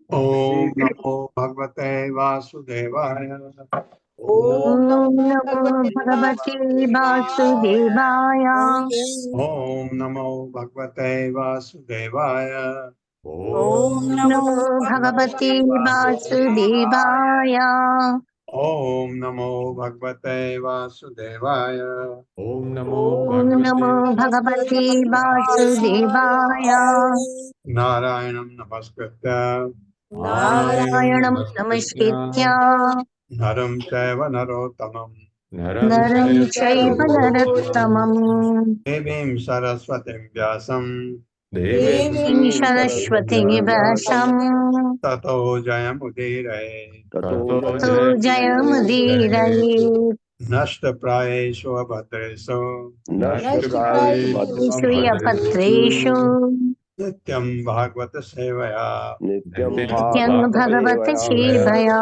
ओम नमो भगवते वासुदेवाय। ओम ओम नमो ॐ नमो भगवते भगवते वासुदेवाय। नमो भगवते वासुदेवाय। ॐ ओम ॐ नमो नमो भगवते भगवते वासुदेवाय। वासुदेवाय। ओम नमो भगवते वासुदेवाय। ओम नमो ॐ ॐ भगवते नमो भगवते वासुदेवाय। वासुदेवाय। नारायणं नमस्कृत्य नारायणं नारायणं नमस्कृत्य नमस्कृत्य नरं चैव नरोत्तमं नरं नरं चैव चैव नरोत्तमं नरोत्तमम् देवीं सरस्वतीं व्यासं देवीं देवीं देवीं सरस्वतीं सरस्वतीं व्यासम् ततो जयमुदीरये। ततो ततो जयमुदीरये। जयमुदीरयेत्। नष्टप्रायेषु अभद्रेषु नष्टप्रायेषु श्रूयपत्रेषु अभद्रेषु नित्यं भागवत सेवया नित्यं नित्यं भगवत भागवतसेवया सेवया।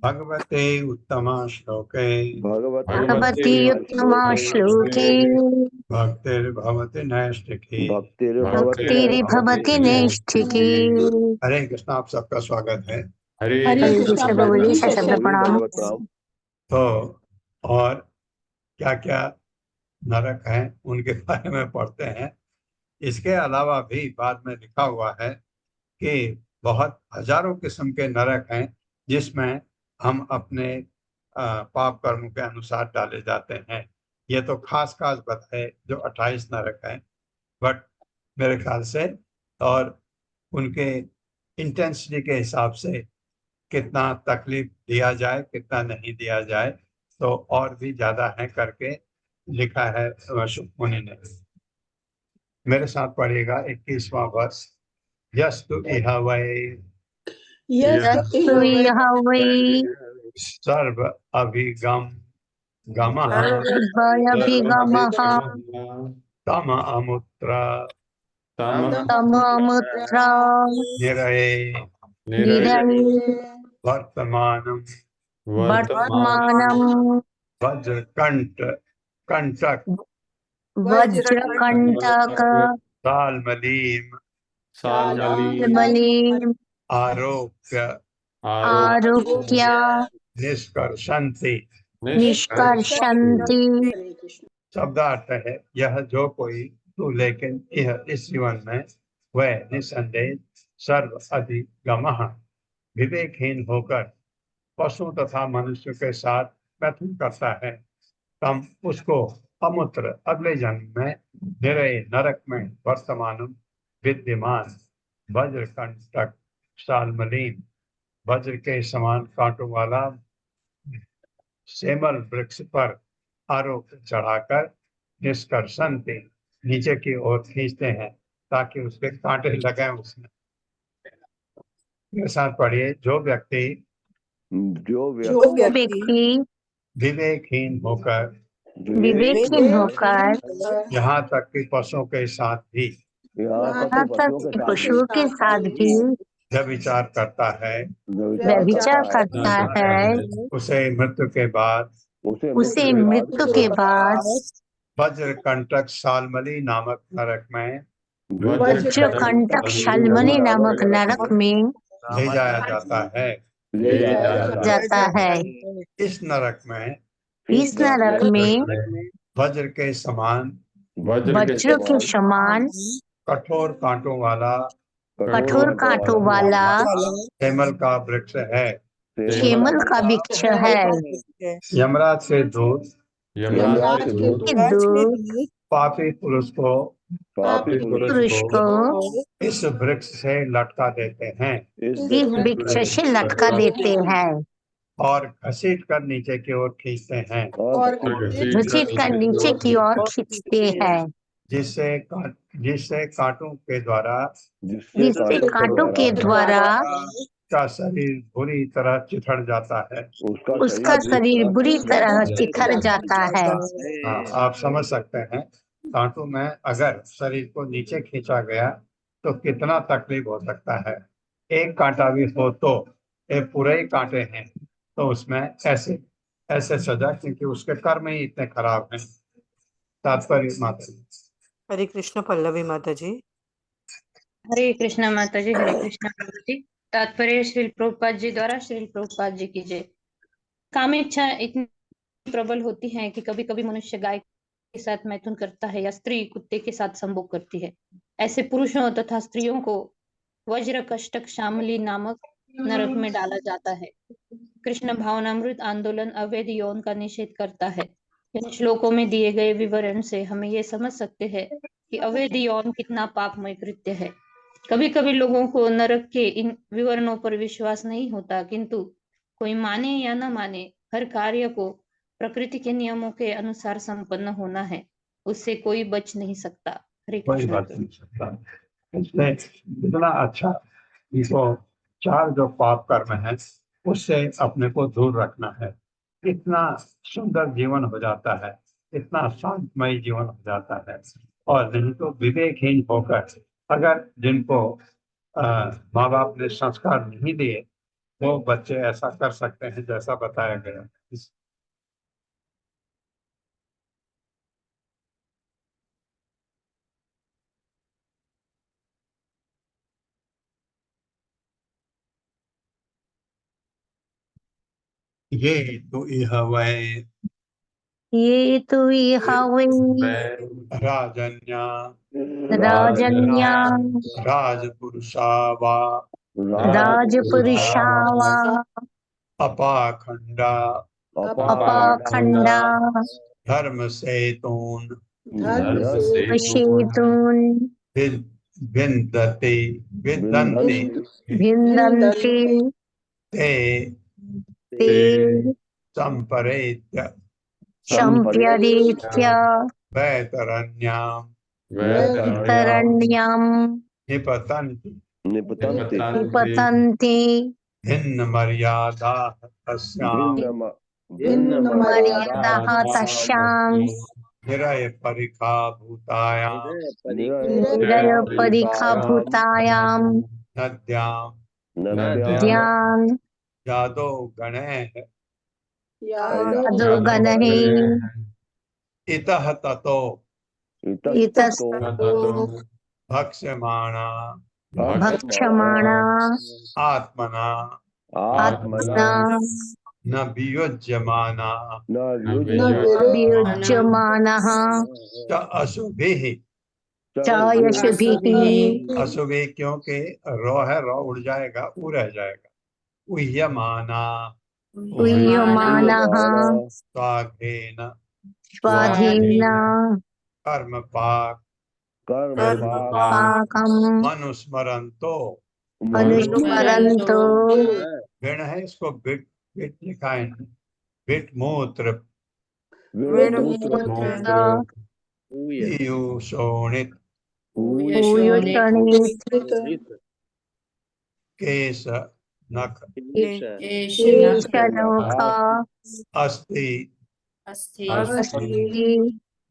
भगवते उत्तमा श्लोके भगवति भगवते उत्तमा श्लोके भक्तिर्भवति नैष्ठिकी। भक्तिर्भवति नैष्ठिकी। हरे कृष्ण, आप सबका स्वागत है। हरे हरे हरे कृष्णा कृष्ण प्रभु प्रभु जी, जी। सशब्द प्रणाम। तो और क्या क्या नरक हैं उनके बारे में पढ़ते हैं। इसके अलावा भी बाद में लिखा हुआ है कि बहुत हजारों किस्म के नरक हैं जिसमें हम अपने पाप कर्मों के अनुसार डाले जाते हैं। ये तो खास खास बताए जो 28 नरक हैं, बट मेरे ख्याल से और उनके इंटेंसिटी के हिसाब से कितना तकलीफ दिया जाए कितना नहीं दिया जाए तो और भी ज्यादा है करके लिखा है शुक मुनि ने। मेरे साथ पढ़िएगा 21वां वर्ष। यस्तु इह वै यस्तु इह वै सर्व अभिगम गमः सर्वोऽभिगमः तम अमुत्र तममुत्रा निरये निरये वर्तमानं वर्तमानं वज्रकंठ कंटक वज्रकण्टक तालमलीम बलीम् आरोप्य आरोप्य निष्कर्षन्ति। निष्कर्षन्ति। शब्दार्थ है यह जो कोई तू लेकिन यह इस जीवन में वह निसंदेह सर्व अधिगमः विवेकहीन होकर पशु तथा मनुष्य के साथ मैथुन करता है। तम उसको अमूत्र अगले जन्म में निरय नरक में वर्तमान विद्यमान वज्रकंटक शालमलीन वज्र के समान कांटों वाला सेमल वृक्ष पर आरोप चढ़ाकर निष्कर्षण थे नीचे की ओर खींचते हैं ताकि उसके कांटे लगे उसमें। मेरे साथ पढ़िए। जो व्यक्ति जो व्यक्ति विवेकहीन होकर विवेकहीन होकर यहाँ तक कि पशुओं के साथ भी यहाँ तक कि पशुओं के साथ भी व्यभिचार करता है व्यभिचार करता है, उसे मृत्यु के बाद उसे मृत्यु के बाद वज्र कंटक शालमली नामक नरक में वज्रकंटक शाल्मली नामक नरक में ले जाया जाता है। जाता है। इस नरक में इस नरक में वज्र के समान वज्र के समान कठोर कांटों वाला कठोर कांटों वाला हेमल का वृक्ष है। हेमल का वृक्ष है। यमराज से दूर यमराज के दूत पापी पुरुष को पापी पुरुष पुरुष को को इस वृक्ष से लटका देते हैं इस वृक्ष से लटका देते हैं और घसीट कर नीचे की ओर खींचते हैं घसीट कर नीचे की ओर खींचते हैं, जिससे कांटों के द्वारा जिससे कांटों के द्वारा का शरीर बुरी तरह चिथड़ जाता है। उसका शरीर बुरी तरह चिथड़ जाता है। हाँ, आप समझ सकते हैं कांटों में अगर शरीर को नीचे खींचा गया तो कितना तकलीफ हो सकता है। एक कांटा भी हो तो ये पूरे ही कांटे हैं तो उसमें ऐसे ऐसे सजा क्योंकि उसके कर्म ही इतने खराब हैं। तात्पर्य माता जी। हरे कृष्ण पल्लवी माता जी। हरे कृष्णा माता जी। हरे कृष्णा प्रभु जी। तात्पर्य श्रील प्रभुपाद जी द्वारा श्रील प्रभुपाद जी की जय। काम इच्छा इतनी प्रबल होती है कि कभी कभी मनुष्य गाय के साथ मैथुन करता है या स्त्री कुत्ते के साथ संभोग करती है। ऐसे पुरुषों तथा स्त्रियों को वज्र कष्टक शामली नामक नरक में डाला जाता है। कृष्ण भावनामृत आंदोलन अवैध यौन का निषेध करता है। इन श्लोकों में दिए गए विवरण से हमें ये समझ सकते हैं कि अवैध यौन कितना पापमय कृत्य है। कभी कभी लोगों को नरक के इन विवरणों पर विश्वास नहीं होता, किंतु कोई माने या न माने, हर कार्य को प्रकृति के नियमों के अनुसार संपन्न होना है, उससे कोई बच नहीं सकता। हरे कोई कृष्ण। बच नहीं सकता। इसलिए इतना अच्छा इसको चार जो पाप कर्म है उससे अपने को दूर रखना है। इतना सुंदर जीवन हो जाता है, इतना शांतमय जीवन हो जाता है। और नहीं तो विवेकहीन होकर अगर जिनको माँ बाप ने संस्कार नहीं दिए वो बच्चे ऐसा कर सकते हैं जैसा बताया गया। ये तो यह वै ये तो इहा वै राजन्या राजन्या राजपुरुषा वा राजपुरुषा वा अपाखंडा अपाखंडा धर्म सेतून पशेतून विन्दते विदन्ति भिन्दन्ति ते ते संपरेत्य शम्प्यदेत्य वैतरण्याम् तरण्याम् निपतन्ति निपतन्ति भिन्न मर्यादा तस्याम् मर्यादाः तस्याम् निरय परिखा भूतायाम् हृदयपरिखाभूतायाम् नद्याम् द्याम् यादो गणैः अधोगणैः इतः ततो इतस्ततो भक्ष्यमाणा भक्षमाणा आत्मना आत्मना न वियुज्यमाना अभियुज्यमानः च अशुभिः। च यशुभिः अशुभि क्योंकि रो है, रो उड़ जाएगा, ऊ रह जाएगा। उह्यमाना उह्यमानः स्वाघ्रेण स्वाधीन कर्म पाक पाकम् मनुस्मरन्तो अनुस्मरन्तो भिन्न है, इसको बिट बिट लिखा है, बिट मूत्र पीयूषोणित पूयुषणित् केश नख केशनख अस्ति अस्ति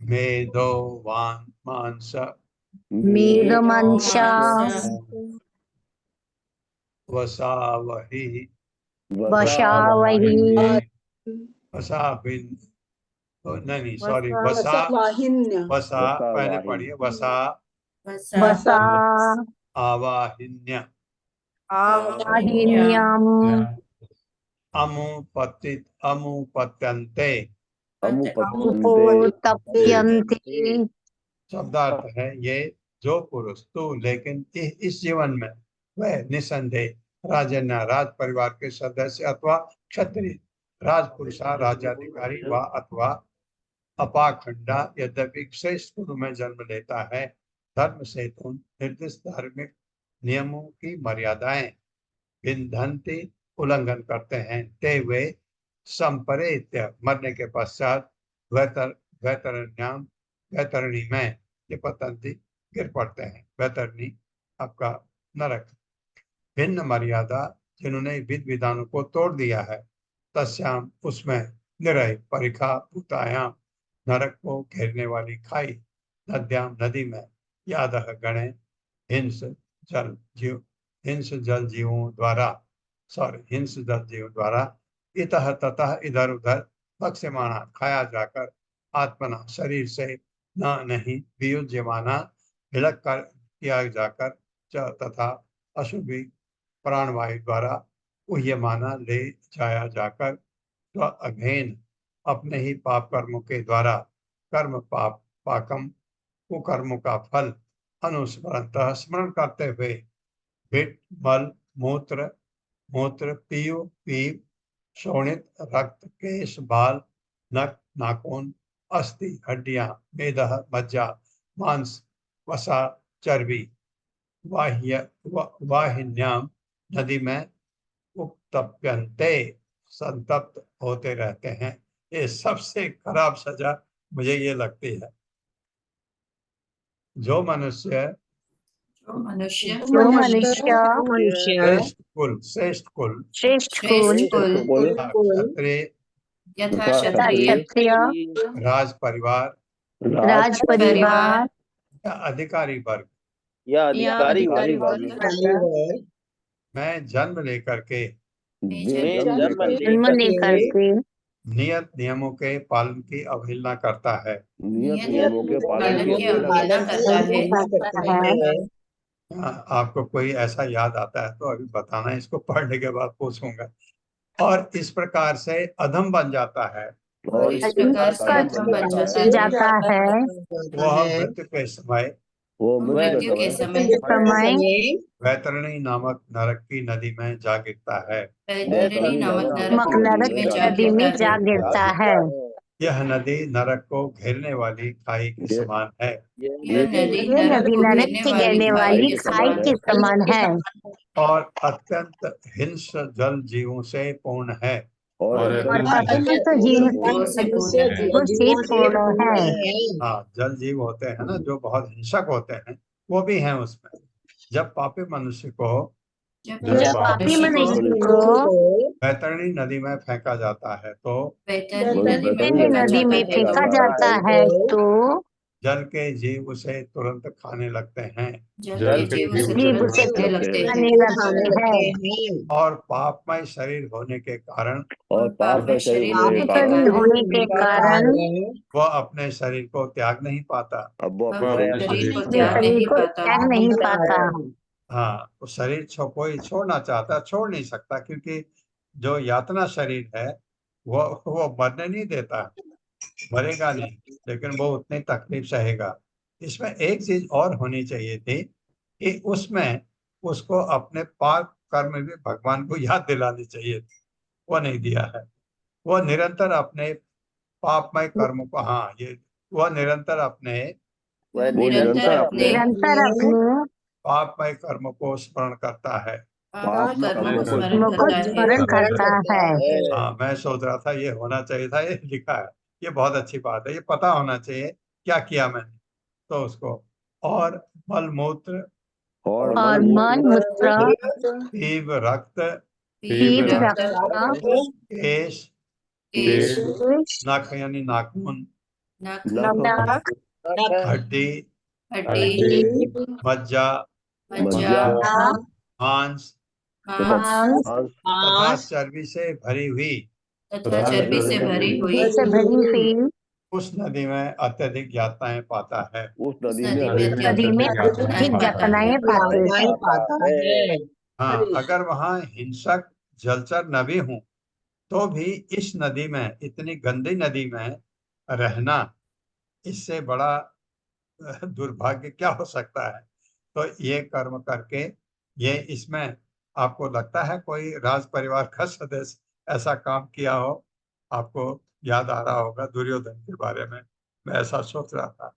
मेदो वान मांस मेदमंशा वसावहि वशावहि वसाभिन नहीं सॉरी वसा वसा पहले पढ़िए वसा वसा आवाहिन्य आहिन्यम् अमुपत्यन्ते उपोतप्यन्ते शब्दार्थ है ये जो पुरुष तू लेकिन इस जीवन में वह निसंदेह राजन्य राज परिवार के सदस्य अथवा क्षत्रिय राजपुरुषा राजाधिकारी व अथवा अपाखंडा यद्यपि श्रेष्ठ कुल में जन्म लेता है, धर्म से निर्दिष्ट धार्मिक नियमों की मर्यादाएं विंधन्ति उल्लंघन करते हैं, ते वे संपरेत्य मरने के पश्चात वैतरणी में निपतन्ति गिर पड़ते हैं। वैतरणी आपका नरक। भिन्न मर्यादा जिन्होंने विधि विधानों को तोड़ दिया है, तस्याम उसमें निरय परिखा भूतायाम नरक को घेरने वाली खाई, नद्याम नदी में, यादह गणे हिंस जल जीवों द्वारा इतः ततः इधर उधर भक्ष्यमाना खाया जाकर, आत्मना शरीर से न नहीं वियुज्यमाना भिलक कर किया जाकर, च तथा अशुभि प्राणवायु द्वारा गुह्यमाना ले जाया जाकर स्व अघेन अपने ही पाप कर्मों के द्वारा कर्म पाप पाकम कुकर्मों का फल अनुस्मरणतः स्मरण करते हुए भिट मल मूत्र मूत्र पीव पीव शोणित रक्त केश बाल नख नाखून अस्थि हड्डियां मेदह मज्जा मांस वसा चर्बी वाहिन्याम नदी में उत्तप्यन्ते संतप्त होते रहते हैं। ये सबसे खराब सजा मुझे ये लगती है। जो मनुष्य जो मनुष्य श्रेष्ठ कुल श्रेष्ठ कुल श्रेष्ठ कुल क्षत्रिय यथा क्षत्रिय राज परिवार राज परिवार या अधिकारी वर्ग या या अधिकारी अधिकारी वर्ग वर्ग में जन्म लेकर के में जन्म जन्म लेकर के नियत नियमों के पालन की अवहेलना करता है। नियत नियमों के पालन की की अवहेलना अवहेलना करता है आपको कोई ऐसा याद आता है तो अभी बताना, इसको पढ़ने के बाद पूछूंगा। और इस प्रकार से अधम बन जाता है। और इस प्रकार से अधम बन जाता है वह मृत्यु के समय वो मृत्यु के समय वैतरणी नामक नरक की नदी में जा गिरता है। वैतरणी नामक नरक नरक नदी में जा गिरता है। यह नदी नरक को घेरने वाली खाई के समान है। यह नदी ये नरक को घेरने वाली खाई के समान है और अत्यंत हिंस जल जीवों से पूर्ण है। और अत्यंत जीवों से पूर्ण है। हाँ, जल जीव होते हैं ना जो बहुत हिंसक होते हैं, वो भी हैं उसमें। जब पापी मनुष्य को जब पापी मनुष्य को वैतरणी नदी में फेंका जाता है तो वैतरणी नदी में फेंका जाता है तो जल के जीव उसे तुरंत खाने लगते हैं जल के जीव जीव उसे उसे खाने लगते खाने हैं। और पापमय शरीर होने के कारण और पाप में शरीर होने के कारण वह अपने शरीर को त्याग नहीं पाता। अब वो शरीर को त्याग नहीं पाता। हाँ, तो शरीर कोई छोड़ना चाहता, छोड़ नहीं सकता, क्योंकि जो यातना शरीर है वो मरने नहीं देता, मरेगा नहीं, लेकिन वो उतनी तकलीफ सहेगा। इसमें एक चीज और होनी चाहिए थी कि उसमें उसको अपने पाप कर्म भी भगवान को याद दिलानी चाहिए थी, वो नहीं दिया है। वो निरंतर अपने पापमय कर्म को, हाँ ये, वह निरंतर अपने निरंतर अपने पापमय कर्म को स्मरण करता है। कर्म को स्मरण करता है। हाँ, मैं सोच रहा था ये होना चाहिए था, ये लिखा है, ये बहुत अच्छी बात है, ये पता होना चाहिए क्या किया मैंने तो उसको। और मल मूत्र और मल मूत्र पीव रक्त केश नख यानी नाखून हड्डी मज्जा मांस तथा चर्बी से भरी हुई उस नदी में अत्यधिक यातनाएं पाता है। उस नदी नदी में अधिक यातनाएं पाता है। हाँ, अगर वहाँ हिंसक जलचर न भी हूं तो भी इस नदी में, इतनी गंदी नदी में रहना, इससे बड़ा दुर्भाग्य क्या हो सकता है। तो ये कर्म करके, ये इसमें आपको लगता है कोई राज परिवार का सदस्य ऐसा काम किया हो? आपको याद आ रहा होगा दुर्योधन के बारे में, मैं ऐसा सोच रहा था।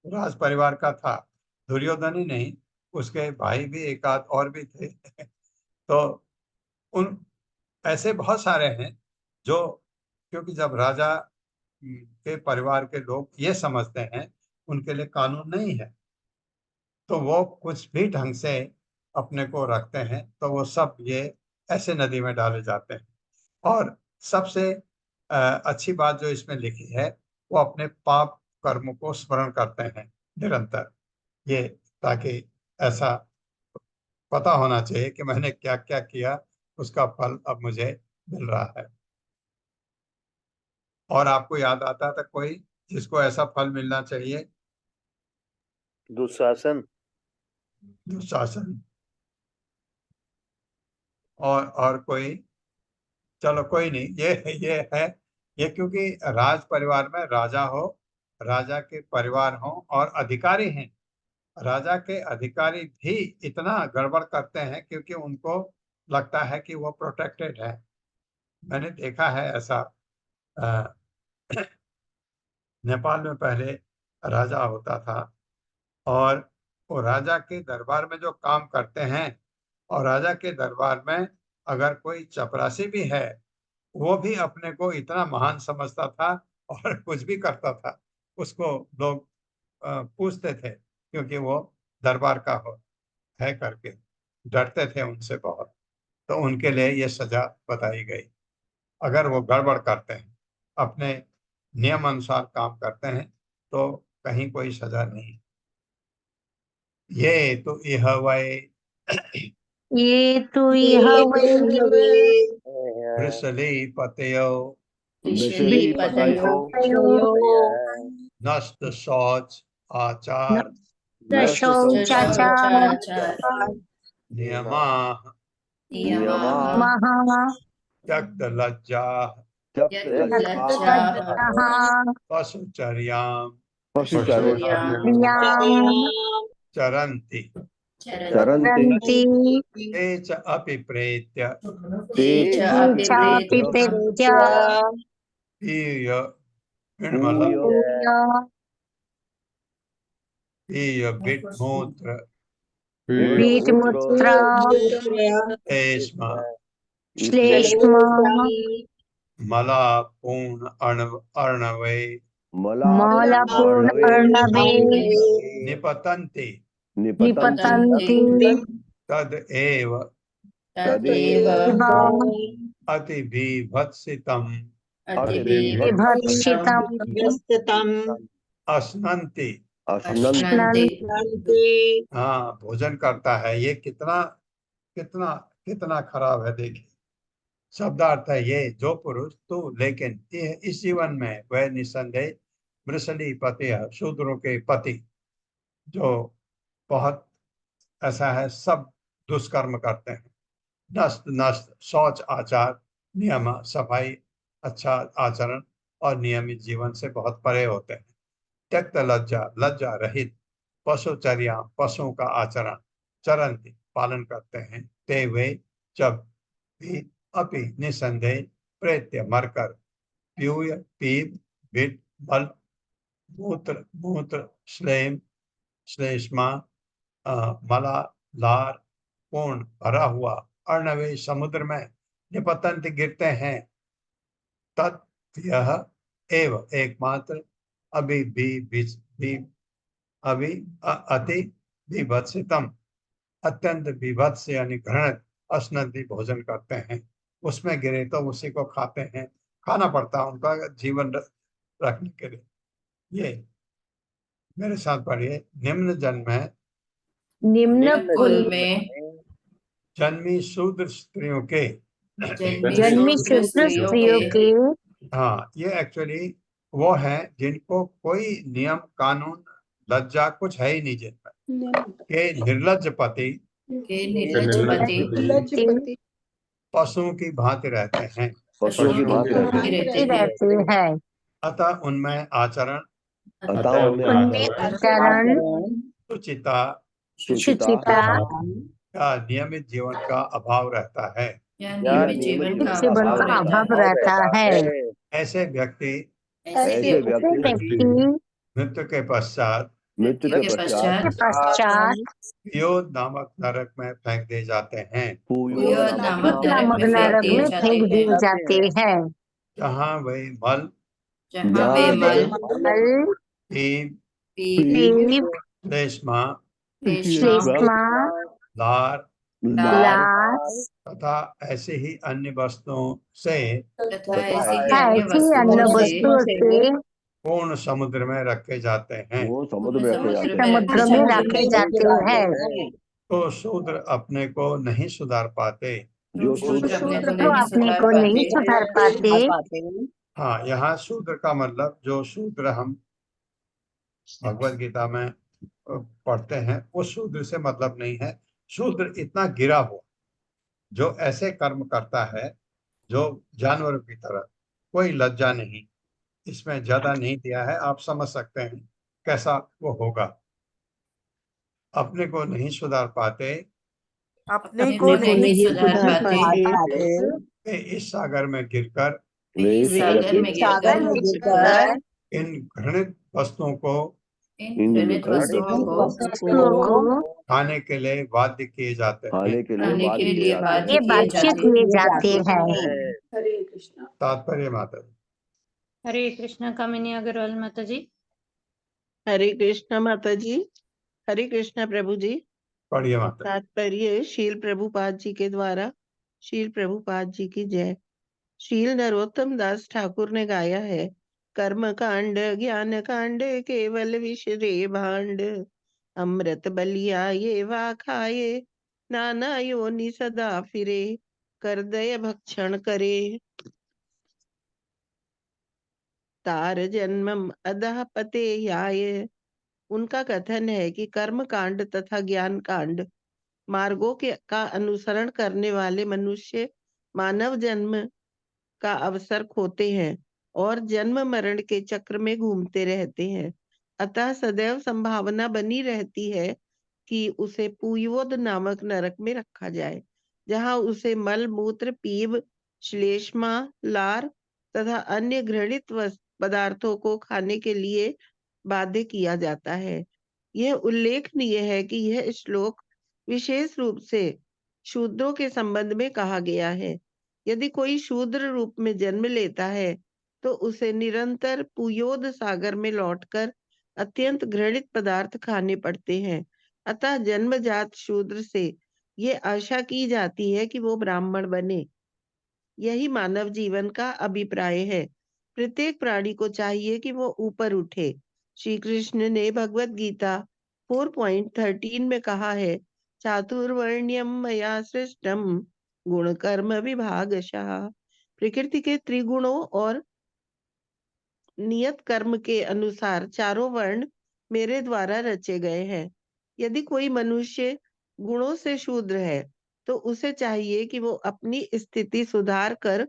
राज परिवार का था, दुर्योधन ही नहीं, उसके भाई भी एक आध और भी थे तो उन ऐसे बहुत सारे हैं जो, क्योंकि जब राजा के परिवार के लोग ये समझते हैं उनके लिए कानून नहीं है, तो वो कुछ भी ढंग से अपने को रखते हैं, तो वो सब ये ऐसे नदी में डाले जाते हैं। और सबसे अच्छी बात जो इसमें लिखी है, वो अपने पाप कर्म को स्मरण करते हैं निरंतर, ये, ताकि ऐसा पता होना चाहिए कि मैंने क्या क्या किया, उसका फल अब मुझे मिल रहा है। और आपको याद आता था कोई जिसको ऐसा फल मिलना चाहिए? दुशासन। दुशासन, और कोई, चलो कोई नहीं, ये है, ये क्योंकि राज परिवार में राजा हो, राजा के परिवार हो और अधिकारी हैं। राजा के अधिकारी भी इतना गड़बड़ करते हैं क्योंकि उनको लगता है कि वो प्रोटेक्टेड है। मैंने देखा है ऐसा। अ, नेपाल में पहले राजा होता था और वो राजा के दरबार में जो काम करते हैं, और राजा के दरबार में अगर कोई चपरासी भी है, वो भी अपने को इतना महान समझता था और कुछ भी करता था। उसको लोग पूछते थे क्योंकि वो दरबार का है करके डरते थे उनसे बहुत। तो उनके लिए ये सजा बताई गई। अगर वो गड़बड़ करते हैं, अपने नियम अनुसार काम करते हैं, तो कहीं कोई सजा नहीं। ये तो यह ये तो यह वृषली पतयो विषली पतयो नष्ट शौच आचार नष्ट शौचाचार नियमा नियमा महा त्यक्त लज्जा त्यक्त लज्जा पशुचर्याम पशुचर्या चरन्ति चरन्ति ते च अपि प्रेत्य ते चापि प्रेत्य पीय निर्मल पीय बिट्मूत्र पीठमूत्र तेष्म श्लेष्म मला पूर्ण अर्णवे मलपूर्ण अर्णवे निपतन्ति निपतन्ति तद एव तदेव अतिविभत्सितम् विभत्सितम् अश्नन्ति। अश्नन्ति हाँ, भोजन करता है। ये कितना कितना कितना खराब है, देखिए। शब्दार्थ है ये, जो पुरुष तू लेकिन इस जीवन में वह निसंदेह वृषली पति है, शूद्रों के पति, जो बहुत ऐसा है, सब दुष्कर्म करते हैं। नष्ट नष्ट शौच आचार नियम, सफाई, अच्छा आचरण और नियमित जीवन से बहुत परे होते हैं। त्यक्त लज्जा, लज्जा रहित पशुचर्या, पशुओं का आचरण, चरंती, पालन करते हैं। ते वे जब भी अपि निसंदेह प्रेत्य मरकर पीय पीप बिट बल मूत्र मूत्र श्लेम श्लेष्मा मला लार पूर्ण भरा हुआ अर्णवे समुद्र में निपतंत गिरते हैं। तत् यह एव एकमात्र अभी भी अभी अति विभत्सितम, अत्यंत विभत्स यानी घृणित अश्नति भोजन करते हैं। उसमें गिरे तो उसी को खाते हैं, खाना पड़ता है उनका जीवन रखने के लिए। ये मेरे साथ पढ़िए। निम्न जन्म में निम्न कुल में जन्मी शूद्र स्त्रियों के, जन्मी शूद्र स्त्रियों के, हाँ, ये एक्चुअली वो हैं जिनको कोई नियम कानून लज्जा कुछ है ही नहीं, जिनमें के निर्लज्ज पति पशुओं की भांति रहते हैं। पशुओं की भांति रहते हैं। अतः उनमें आचरण अतः उनमें आचरण सुचिता शुचिता का नियमित जीवन का अभाव रहता है। जीवन का अभाव रहता है। ऐसे व्यक्ति ऐसे व्यक्ति मृत्यु के पश्चात मृत्यु के पश्चात योद नामक नरक में फेंक दिए जाते हैं, नामक नरक में फेंक दिए जाते हैं, जहाँ वे मल मल पीप श्लेष्मा श्लेष्मा लार लार तथा ऐसे ही अन्य वस्तुओं से ऐसी अन्य वस्तुओं से पूर्ण समुद्र में रखे जाते हैं। वो समुद्र में रखे जाते हैं। समुद्र में रखे जाते हैं। तो शूद्र अपने को नहीं सुधार पाते। जो शूद्र तो अपने को नहीं सुधार पाते। हाँ, यहाँ शूद्र का मतलब, जो शूद्र हम भगवत गीता में पढ़ते हैं, वो शूद्र से मतलब नहीं है। शूद्र इतना गिरा हुआ, जो ऐसे कर्म करता है जो जानवरों की तरह, कोई लज्जा नहीं, इसमें ज्यादा नहीं दिया है, आप समझ सकते हैं कैसा वो होगा। अपने को नहीं सुधार पाते अपने को नहीं सुधार पाते वे इस सागर में गिरकर वे इस सागर में सागर में गिरकर इन घृणित वस्तुओं को इन घृणित वस्तुओं वस्तुओं को खाने के लिए बाध्य किए जाते हैं। खाने के लिए ये बातचीत किए जाते हैं। हरे कृष्णा। तात्पर्य माता जी। हरे कृष्णा। कामिनी अग्रवाल माता जी। हरे कृष्णा माता जी। हरे कृष्णा प्रभु जी। पढ़िए माता जी। तात्पर्य शील प्रभुपाद जी के द्वारा। शील प्रभुपाद जी की जय। शील नरोत्तम दास ठाकुर ने गाया है। कर्म कांड ज्ञान कांड केवल विष रे भांड, अमृत बलिया ये वा खाए, नाना योनि सदा फिरे, कर दय भक्षण करे, तार जन्मम अधः पते याय। उनका कथन है कि कर्म कांड तथा ज्ञान कांड मार्गों के का अनुसरण करने वाले मनुष्य मानव जन्म का अवसर खोते हैं और जन्म मरण के चक्र में घूमते रहते हैं। अतः सदैव संभावना बनी रहती है कि उसे पूयोद नामक नरक में रखा जाए, जहां उसे मल मूत्र पीव श्लेष्मा लार तथा अन्य घृणित पदार्थों को खाने के लिए बाध्य किया जाता है। यह उल्लेखनीय है कि यह श्लोक विशेष रूप से शूद्रों के संबंध में कहा गया है। यदि कोई शूद्र रूप में जन्म लेता है तो उसे निरंतर पुयोद सागर में लौटकर अत्यंत घृणित पदार्थ खाने पड़ते हैं। अतः जन्मजात शूद्र से ये आशा की जाती है कि वो ब्राह्मण बने। यही मानव जीवन का अभिप्राय है। प्रत्येक प्राणी को चाहिए कि वो ऊपर उठे। श्री कृष्ण ने भगवत गीता 4.13 में कहा है, चातुर्वर्ण्यम मया सृष्टम गुण कर्म विभागशः। प्रकृति के त्रिगुणों और नियत कर्म के अनुसार चारों वर्ण मेरे द्वारा रचे गए हैं। यदि कोई मनुष्य गुणों से शूद्र है तो उसे चाहिए कि वो अपनी स्थिति सुधार कर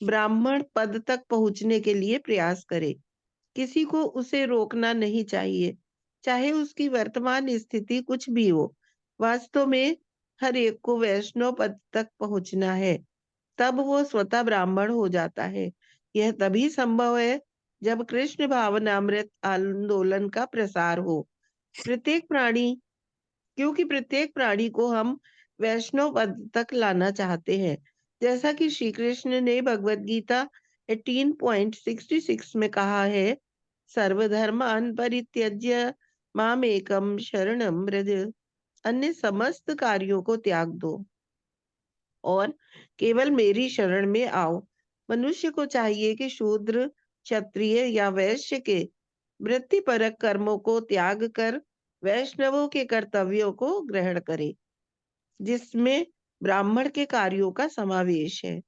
ब्राह्मण पद तक पहुंचने के लिए प्रयास करे। किसी को उसे रोकना नहीं चाहिए, चाहे उसकी वर्तमान स्थिति कुछ भी हो। वास्तव में हर एक को वैष्णव पद तक पहुंचना है, तब वो स्वतः ब्राह्मण हो जाता है। यह तभी संभव है जब कृष्ण भावनामृत आंदोलन का प्रसार हो। क्योंकि प्रत्येक प्राणी को हम वैष्णव पद तक लाना चाहते हैं, जैसा कि श्री कृष्ण ने भगवत गीता 18.66 में कहा है, सर्वधर्मान परित्यज्य मामेकम शरणम व्रज। अन्य समस्त कार्यों को त्याग दो और केवल मेरी शरण में आओ। मनुष्य को चाहिए कि शूद्र, क्षत्रिय या वैश्य के वृत्तिपरक कर्मों को त्याग कर वैष्णवों के कर्तव्यों को ग्रहण करे, जिसमें ब्राह्मण के कार्यों का समावेश है।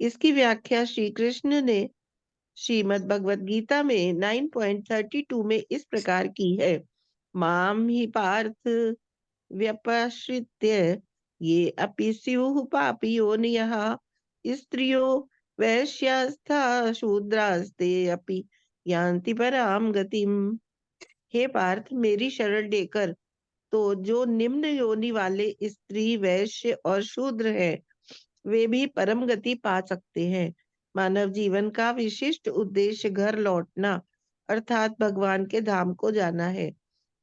इसकी व्याख्या श्री कृष्ण ने श्रीमद् भगवत गीता में 9.32 में इस प्रकार की है, माम ही पार्थ व्यपश्रित्य ये अपि स्युः पापयोनियः, स्त्रियो वैश्यास्था शूद्रास्ते अपि यान्ति पराम गतिम। हे पार्थ, मेरी शरण लेकर तो जो निम्न योनि वाले स्त्री, वैश्य और शूद्र है, वे भी परम गति पा सकते हैं। मानव जीवन का विशिष्ट उद्देश्य घर लौटना अर्थात भगवान के धाम को जाना है।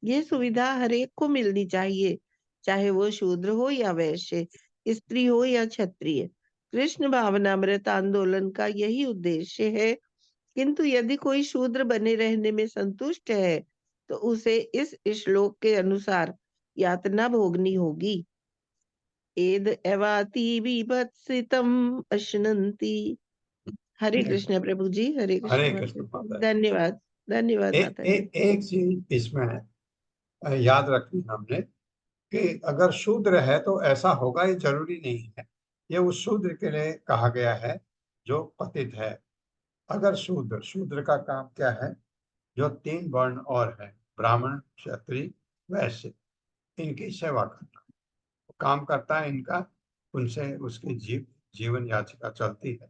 ये सुविधा हर एक को मिलनी चाहिए, चाहे वो शूद्र हो या वैश्य, स्त्री हो या क्षत्रिय। कृष्ण भावनामृत आंदोलन का यही उद्देश्य है। किंतु यदि कोई शूद्र बने रहने में संतुष्ट है तो उसे इस श्लोक के अनुसार यातना भोगनी होगी। एद एवाति विभत्सितम अश्नन्ति। हरे कृष्ण प्रभु जी। हरे हरे कृष्ण कृष्ण माता जी। माता जी। धन्यवाद धन्यवाद माता जी। एक चीज इसमें याद रखनी हमने कि अगर शूद्र है तो ऐसा होगा, ये जरूरी नहीं है। ये उस शूद्र के लिए कहा गया है जो पतित है। अगर शूद्र, शूद्र का काम क्या है? जो 3 वर्ण और है, ब्राह्मण, क्षत्रिय, वैश्य, इनकी सेवा करना काम करता है इनका, उनसे उसकी जीवन याचिका चलती है।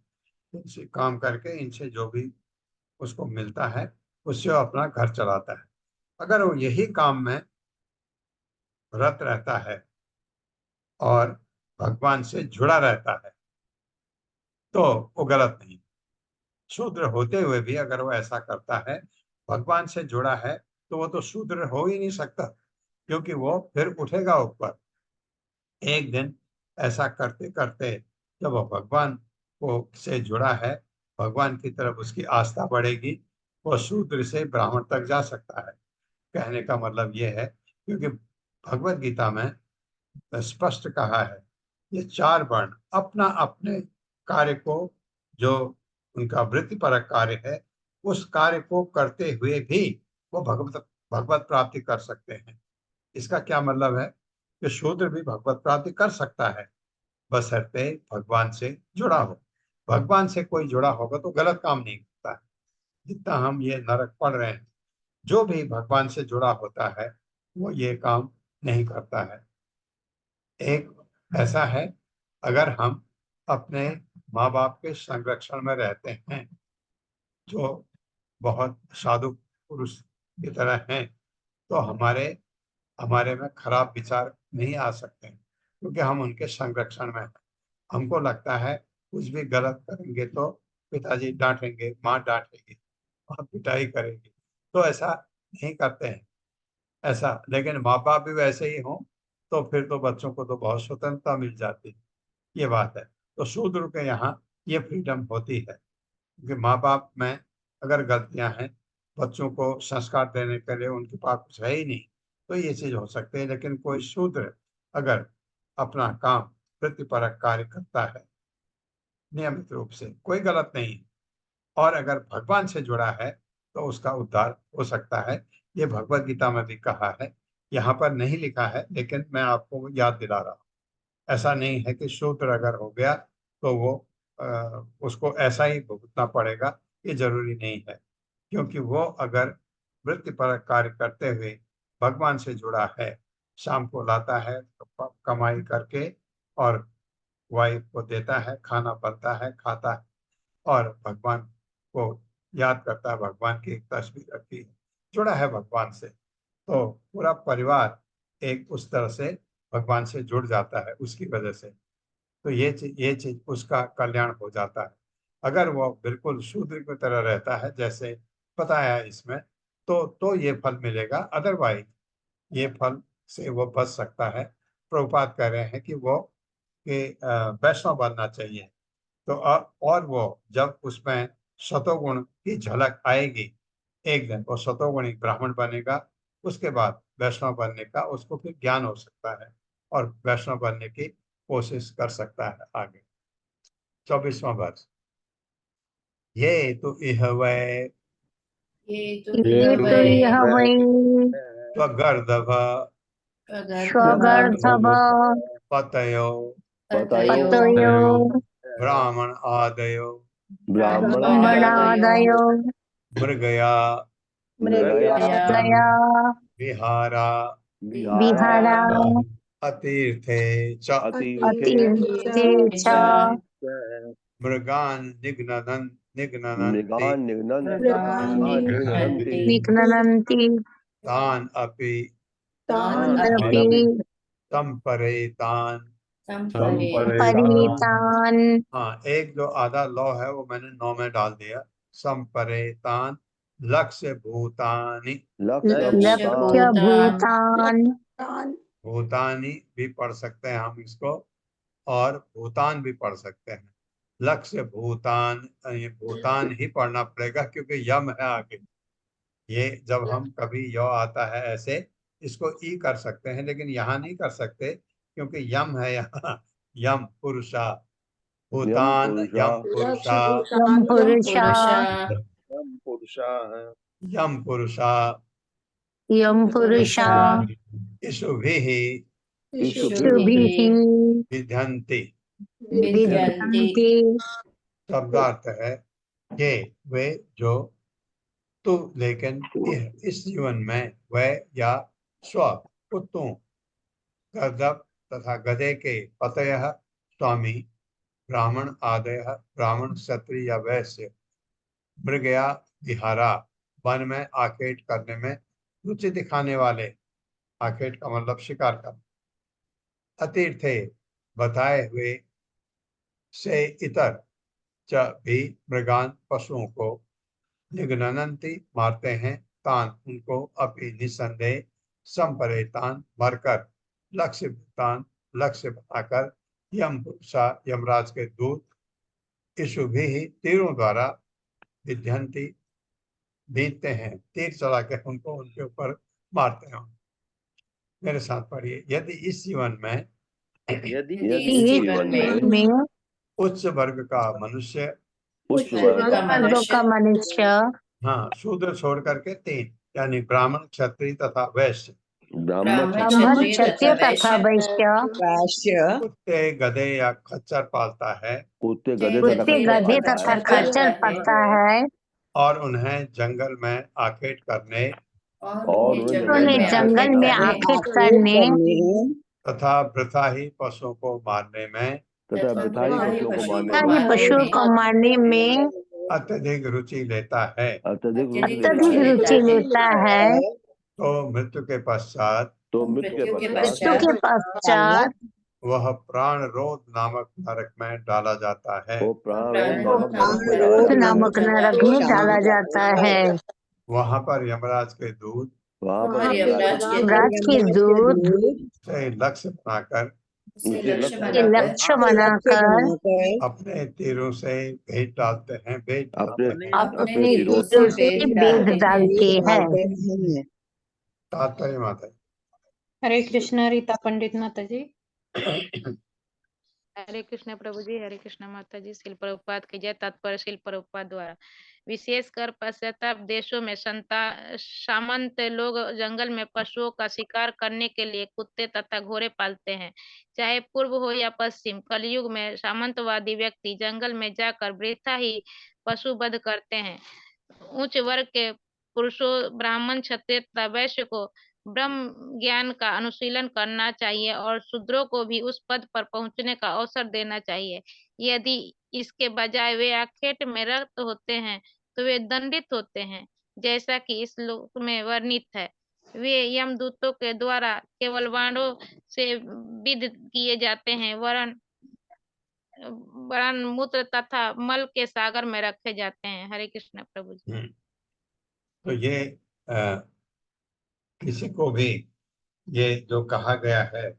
इनसे काम करके इनसे जो भी उसको मिलता है उससे वो अपना घर चलाता है। अगर वो यही काम में रत रहता है और भगवान से जुड़ा रहता है तो वो गलत नहीं। शूद्र होते हुए भी अगर वो ऐसा करता है, भगवान से जुड़ा है, तो वो तो शूद्र हो ही नहीं सकता, क्योंकि वो फिर उठेगा ऊपर। एक दिन ऐसा करते करते जब वो भगवान को से जुड़ा है, भगवान की तरफ उसकी आस्था बढ़ेगी, वो शूद्र से ब्राह्मण तक जा सकता है। कहने का मतलब ये है, क्योंकि भगवत गीता में स्पष्ट कहा है, ये चार वर्ण अपना अपने कार्य को, जो उनका वृत्तिपरक कार्य है, उस कार्य को करते हुए भी वो भगवत भगवत प्राप्ति कर सकते हैं। इसका क्या मतलब है कि शूद्र भी भगवत प्राप्ति कर सकता है, बशर्ते भगवान से जुड़ा हो। भगवान से कोई जुड़ा होगा तो गलत काम नहीं करता है। जितना हम ये नरक पढ़ रहे हैं, जो भी भगवान से जुड़ा होता है वो ये काम नहीं करता है। एक ऐसा है, अगर हम अपने माँ बाप के संरक्षण में रहते हैं, जो बहुत साधु पुरुष की तरह हैं, तो हमारे हमारे में खराब विचार नहीं आ सकते, क्योंकि हम उनके संरक्षण में हैं। हमको लगता है कुछ भी गलत करेंगे तो पिताजी डांटेंगे, माँ डांटेगी, माँ पिटाई करेगी, तो ऐसा नहीं करते हैं ऐसा। लेकिन माँ बाप भी वैसे ही हों तो फिर तो बच्चों को तो बहुत स्वतंत्रता मिल जाती है। ये बात है। तो शूद्र के यहाँ ये फ्रीडम होती है, क्योंकि माँ बाप में अगर गलतियां हैं, बच्चों को संस्कार देने के लिए उनके पास कुछ है ही नहीं, तो ये चीज हो सकती है। लेकिन कोई शूद्र अगर अपना काम वृत्तिपरक कार्य करता है नियमित रूप से, कोई गलत नहीं, और अगर भगवान से जुड़ा है तो उसका उद्धार हो सकता है। ये भगवत गीता में भी कहा है, यहाँ पर नहीं लिखा है लेकिन मैं आपको याद दिला रहा हूँ। ऐसा नहीं है कि शूद्र अगर हो गया तो वो उसको ऐसा ही भुगतना पड़ेगा, ये जरूरी नहीं है। क्योंकि वो अगर वृत्तिपरक कार्य करते हुए भगवान से जुड़ा है, शाम को लाता है तो कमाई करके और वाइफ को देता है, खाना बनता है, खाता है और भगवान को याद करता है, भगवान की एक तस्वीर रखी है, जुड़ा है भगवान से, तो पूरा परिवार एक उस तरह से भगवान से जुड़ जाता है उसकी वजह से। तो ये चीज उसका कल्याण हो जाता है। अगर वो बिल्कुल शूद्र की तरह रहता है जैसे बताया इसमें, तो ये फल मिलेगा, अदरवाइज ये फल से वो बच सकता है। प्रभुपाद कह रहे हैं कि वो कि वैष्णव बनना चाहिए। तो और वो जब उसमें सतोगुण की झलक आएगी, एक दिन वो सतोगुणी ब्राह्मण बनेगा, उसके बाद वैष्णव बनने का उसको फिर ज्ञान हो सकता है और वैष्णव बनने की कोशिश कर सकता है आगे। 24वां वर्ष, ये तो इह वै ये तो ये तो यह वही स्वगर्दभ स्वगर्भव पतयो पतयो ब्राह्मण आदयो ब्रह्मणादयो मृगया गया विहारा विहारा अतीर्थे च अतीर्थे च मृगान निघ्नन्ति निघ्नन्ति तान अपि तदपि संपरेतान। परितान हाँ, एक जो आधा लौ है वो मैंने 9 में डाल दिया। संपरेतान लक्ष्य भूतानि, लक्ष्य भूतान भूतानि भी पढ़ सकते हैं हम इसको, और भूतान भी पढ़ सकते हैं। लक्ष्य भूतान, ये भूतान ही पढ़ना पड़ेगा क्योंकि यम है आगे। ये जब हम कभी यो आता है ऐसे, इसको ई कर सकते हैं लेकिन यहाँ नहीं कर सकते क्योंकि यम है यहाँ। यम पुरुषा, भूतान यम पुरुषा, यम पुरुषा यम पुरुषा यम पुरुषा इषुभिः शुभिः विध्यन्ति। विद्यन्ते शब्दार्थ है ये वे जो, तू लेकिन इस जीवन में वह या स्व कुत्तों, गर्दभ तथा गधे के पतयः स्वामी ब्राह्मण आदय ब्राह्मण क्षत्रिय या वैश्य मृगया विहारा वन में आखेट करने में रुचि दिखाने वाले, आखेट का मतलब शिकार करना, अतीर्थे बताए हुए से इतर च भी मृगान पशुओं को निगनंती मारते हैं, तान उनको अपनी निसंदेह संपरेतान मरकर लक्ष्य बनाकर यम पुरुषा यमराज के दूत इशु भी तीरों द्वारा विध्यंती बीतते हैं, तीर चला के उनको उनके ऊपर मारते हैं। मेरे साथ पढ़िए। यदि इस जीवन में यदि इस जीवन में उच्च वर्ग का मनुष्य उच्च वर्ग का वर्गों का मनुष्य हाँ शूद्र छोड़ करके 3 यानी ब्राह्मण क्षत्रिय तथा वैश्य ब्राह्मण ब्राह्मण क्षत्रिय क्षत्रिय तथा वैश्य कुत्ते गधे या खच्चर पालता है कुत्ते कुत्ते गधे तथा खच्चर पलता है और उन्हें जंगल में आखेट करने और उन्हें जंगल में आखेट करने तथा वृथा ही पशुओं को मारने में तथा वृथाई पशुओं को ही पशुओं को मारने में अत्यधिक रुचि लेता है, अत्यधिक रुचि लेता है, तो मृत्यु के पश्चात मृत्यु के पश्चात वह प्राण रोध नामक नरक में डाला जाता है। वो क्रोध नामक नरक में डाला जाता है। वहां पर यमराज के दूत यमराज के दूत से लक्ष्य बनाकर के लक्ष्य बनाकर अपने तीरों से भेद डालते हैं, अपने तीरों से भेद डालते हैं। तात्पर्य माता हरे कृष्ण रीता पंडित माता जी। हरे कृष्ण प्रभु जी, हरे कृष्ण माता जी। शिल प्रभुपाद की जय। तात्पर्य शिल प्रभुपाद द्वारा विशेषकर पाश्चात्य देशों में सामंत लोग जंगल में पशुओं का शिकार करने के लिए कुत्ते तथा घोड़े पालते हैं। चाहे पूर्व हो या पश्चिम, कलयुग में सामंतवादी व्यक्ति जंगल में जाकर वृथा ही पशु वध करते हैं। उच्च वर्ग के पुरुषों ब्राह्मण क्षत्रिय तथा वैश्य को ब्रह्म ज्ञान का अनुशीलन करना चाहिए और शूद्रों को भी उस पद पर पहुंचने का अवसर देना चाहिए। यदि इसके बजाय वे आखेट में रत होते हैं तो वे दंडित होते हैं, जैसा कि इस श्लोक में वर्णित है। वे यमदूतों के द्वारा केवल बाणों से विद्ध किए जाते हैं, वरन मूत्र तथा मल के सागर में रखे जाते हैं। हरे कृष्ण प्रभु जी। तो ये किसी को भी ये जो कहा गया है,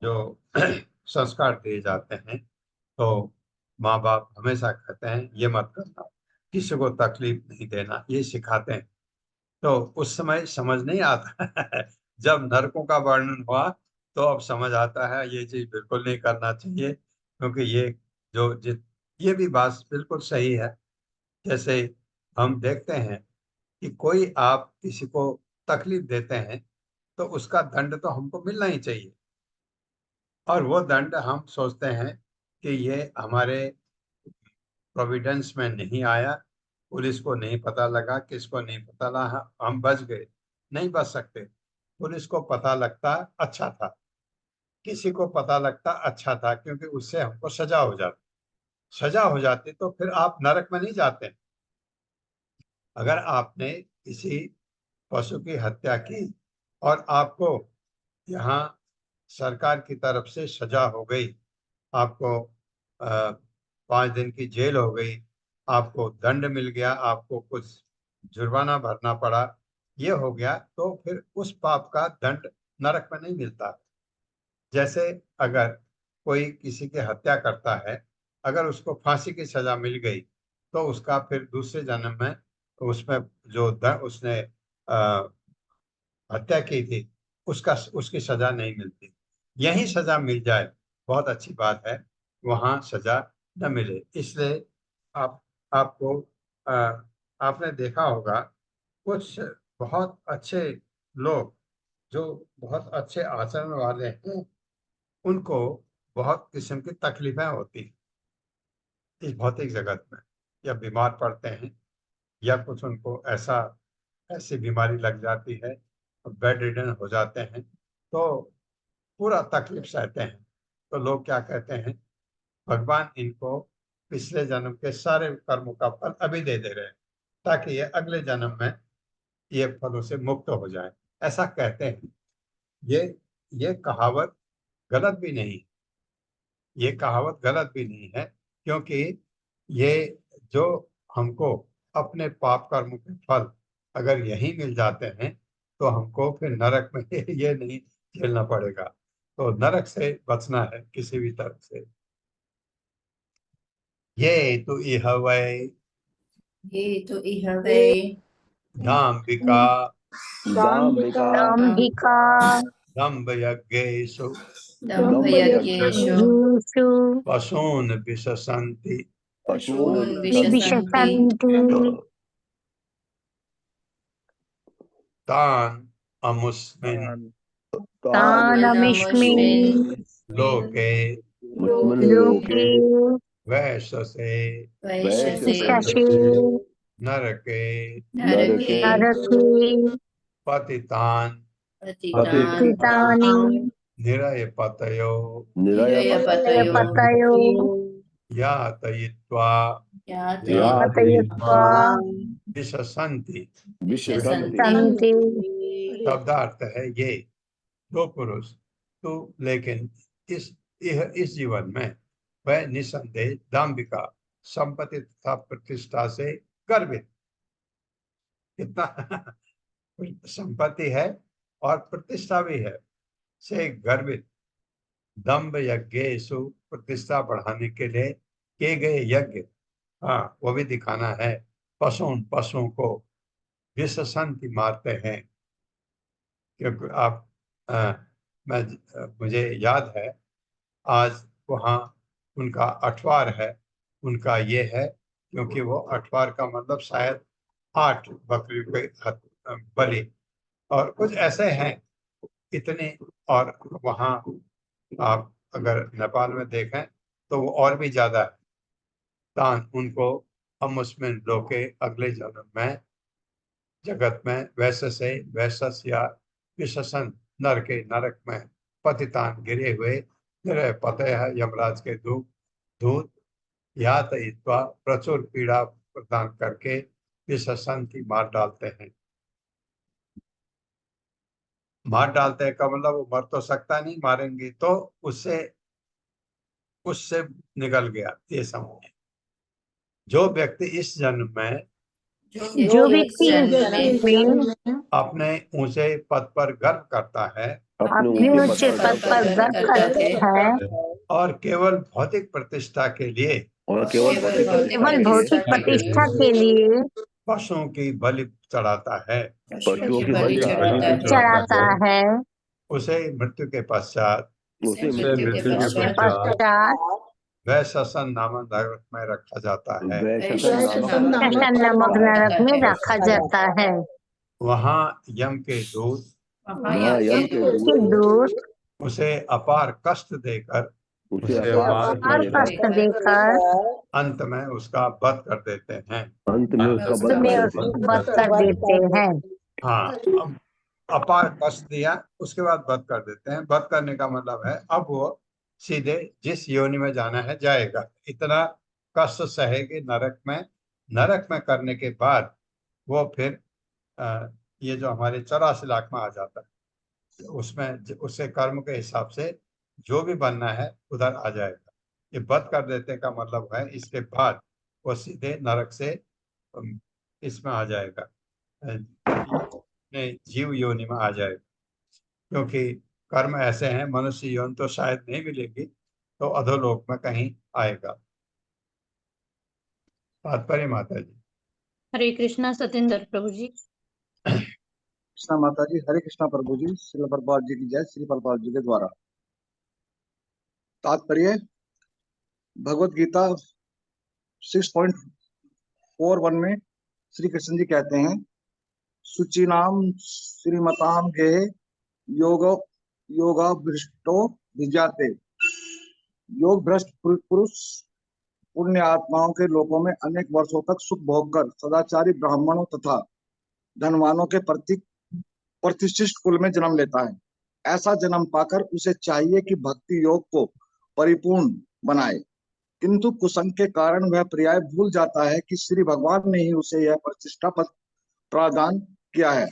जो संस्कार दिए जाते हैं, तो माँ बाप हमेशा कहते हैं ये मत करना, किसी को तकलीफ नहीं देना, ये सिखाते हैं। तो उस समय समझ नहीं आता जब नरकों का वर्णन हुआ तो अब समझ आता है ये चीज बिल्कुल नहीं करना चाहिए, क्योंकि ये भी बात बिल्कुल सही है। जैसे हम देखते हैं कि कोई आप किसी को तकलीफ देते हैं तो उसका दंड तो हमको मिलना ही चाहिए, और वो दंड हम सोचते हैं कि ये हमारे प्रोविडेंस में नहीं आया, पुलिस को नहीं पता लगा, किसको नहीं पता लगा, हम बच गए। नहीं बच सकते। पुलिस को पता लगता अच्छा था, किसी को पता लगता अच्छा था, क्योंकि उससे हमको सजा हो जाती तो फिर आप नरक में नहीं जाते। अगर आपने किसी पशु की हत्या की और आपको यहाँ सरकार की तरफ से सजा हो गई, आपको 5 दिन की जेल हो गई, आपको दंड मिल गया, आपको कुछ जुर्माना भरना पड़ा, ये हो गया, तो फिर उस पाप का दंड नरक में नहीं मिलता। जैसे अगर कोई किसी की हत्या करता है, अगर उसको फांसी की सजा मिल गई तो उसका फिर दूसरे जन्म में उसमें जो उसने हत्या की थी उसकी सजा नहीं मिलती। यही सजा मिल जाए बहुत अच्छी बात है, वहां सजा न मिले। इसलिए आपको आपने देखा होगा कुछ बहुत अच्छे लोग जो बहुत अच्छे आचरण वाले हैं, उनको बहुत किस्म की तकलीफें होती हैं इस भौतिक जगत में, या बीमार पड़ते हैं या कुछ उनको ऐसी बीमारी लग जाती है, बेड रिडन हो जाते हैं, तो पूरा तकलीफ सहते हैं। तो लोग क्या कहते हैं भगवान इनको पिछले जन्म के सारे कर्मों का फल अभी दे दे रहे हैं, ताकि ये अगले जन्म में ये फलों से मुक्त हो जाए, ऐसा कहते हैं। ये कहावत गलत भी नहीं, ये कहावत गलत भी नहीं है, क्योंकि ये जो हमको अपने पाप कर्म के फल अगर यही मिल जाते हैं तो हमको फिर नरक में ये नहीं झेलना पड़ेगा। तो नरक से बचना है किसी भी तरह से। ये तो इह वै दाम्भिका दाम्भिका दम्भ यज्ञेषु यीषु पशून् विशसन्ति विशसन्ति तान् अमुस्मिन् तानमिस्मिन् लोके लोके वैशसे विशसे नरके नरके पतितान् पतितानि निरयपतयो पतयो यातयित्वा पतयित्वा विशसन्ति। सन्ति। शब्दार्थ है ये दो पुरुष तो, लेकिन इस जीवन में वह निसंदेह दाम्भिका संपत्ति तथा प्रतिष्ठा से गर्वित, कितना संपत्ति है और प्रतिष्ठा भी है, से गर्वित, दम्भ यज्ञेषु प्रतिष्ठा बढ़ाने के लिए किए गए यज्ञ, हाँ वो भी दिखाना है। पशुओं को विशसंति मारते हैं, क्योंकि मुझे याद है आज वहाँ उनका अठवार है, उनका ये है क्योंकि वो अठवार का मतलब शायद 8 बकरियों के बलि और कुछ ऐसे हैं इतने। और वहाँ आप अगर नेपाल में देखें तो वो और भी ज्यादा है। तान उनको हम उसमें लोके अगले जन्म में जगत में वैसस या विशसन नरक में पतितान गिरे हुए निरय पतय यमराज के दूत यातयित्वा प्रचुर पीड़ा प्रदान करके विशसंति मार डालते हैं। मार डालते हैं का मतलब वो मर तो सकता नहीं, मारेंगे तो उससे निकल गया ये समझ। जो व्यक्ति इस जन्म में जो व्यक्ति में अपने ऊंचे पद पर गर्व करता है, अपने ऊंचे पद पर गर्व करता है और केवल भौतिक प्रतिष्ठा के लिए केवल भौतिक प्रतिष्ठा के लिए पशुओं की बलि चढ़ाता है, चढ़ाता है, उसे मृत्यु के पश्चात वैशसन नामक नरक में रखा जाता है। नमक नरक में रखा जाता है। वहाँ यम के दूत उसे अपार कष्ट देकर अंत में उसका वध कर देते हैं। वध कर देते हैं। हाँ, अपार कष्ट दिया उसके बाद वध कर देते हैं। वध करने का मतलब है अब वो सीधे जिस योनि में जाना है जाएगा। इतना कष्ट सहेगी नरक में करने के बाद वो फिर ये जो हमारे 84 लाख में आ जाता है, उसमें उससे कर्म के हिसाब से जो भी बनना है उधर आ जाएगा। ये वध कर देते का मतलब है इसके बाद वो सीधे नरक से इसमें आ जाएगा, जीव योनि में आ जाएगा। क्योंकि कर्म ऐसे हैं, मनुष्य यौन तो शायद नहीं मिलेगी, तो अधोलोक में कहीं आएगा। तात्पर्य माता जी। हरे कृष्णा सतेंद्र प्रभु जी। कृष्णा माता जी। हरे कृष्णा प्रभु जी। श्रील प्रभुपाद जी की जय। श्री प्रभुपाद जी के द्वारा तात्पर्य भगवत गीता 6.41 में श्री कृष्ण जी कहते हैं, सुचिनाम श्रीमताम गे योगा भ्रष्टो विजाते। योग भ्रष्ट पुरुष पुण्य आत्माओं के लोकों में अनेक वर्षों तक सुख भोग कर सदाचारी ब्राह्मणों तथा धनवानों के प्रतिष्ठित कुल में जन्म लेता है। ऐसा जन्म पाकर उसे चाहिए कि भक्ति योग को परिपूर्ण बनाए किंतु कुसंग के कारण वह पर्याय भूल जाता है कि श्री भगवान ने ही उसे यह प्रतिष्ठा पद प्रदान किया है।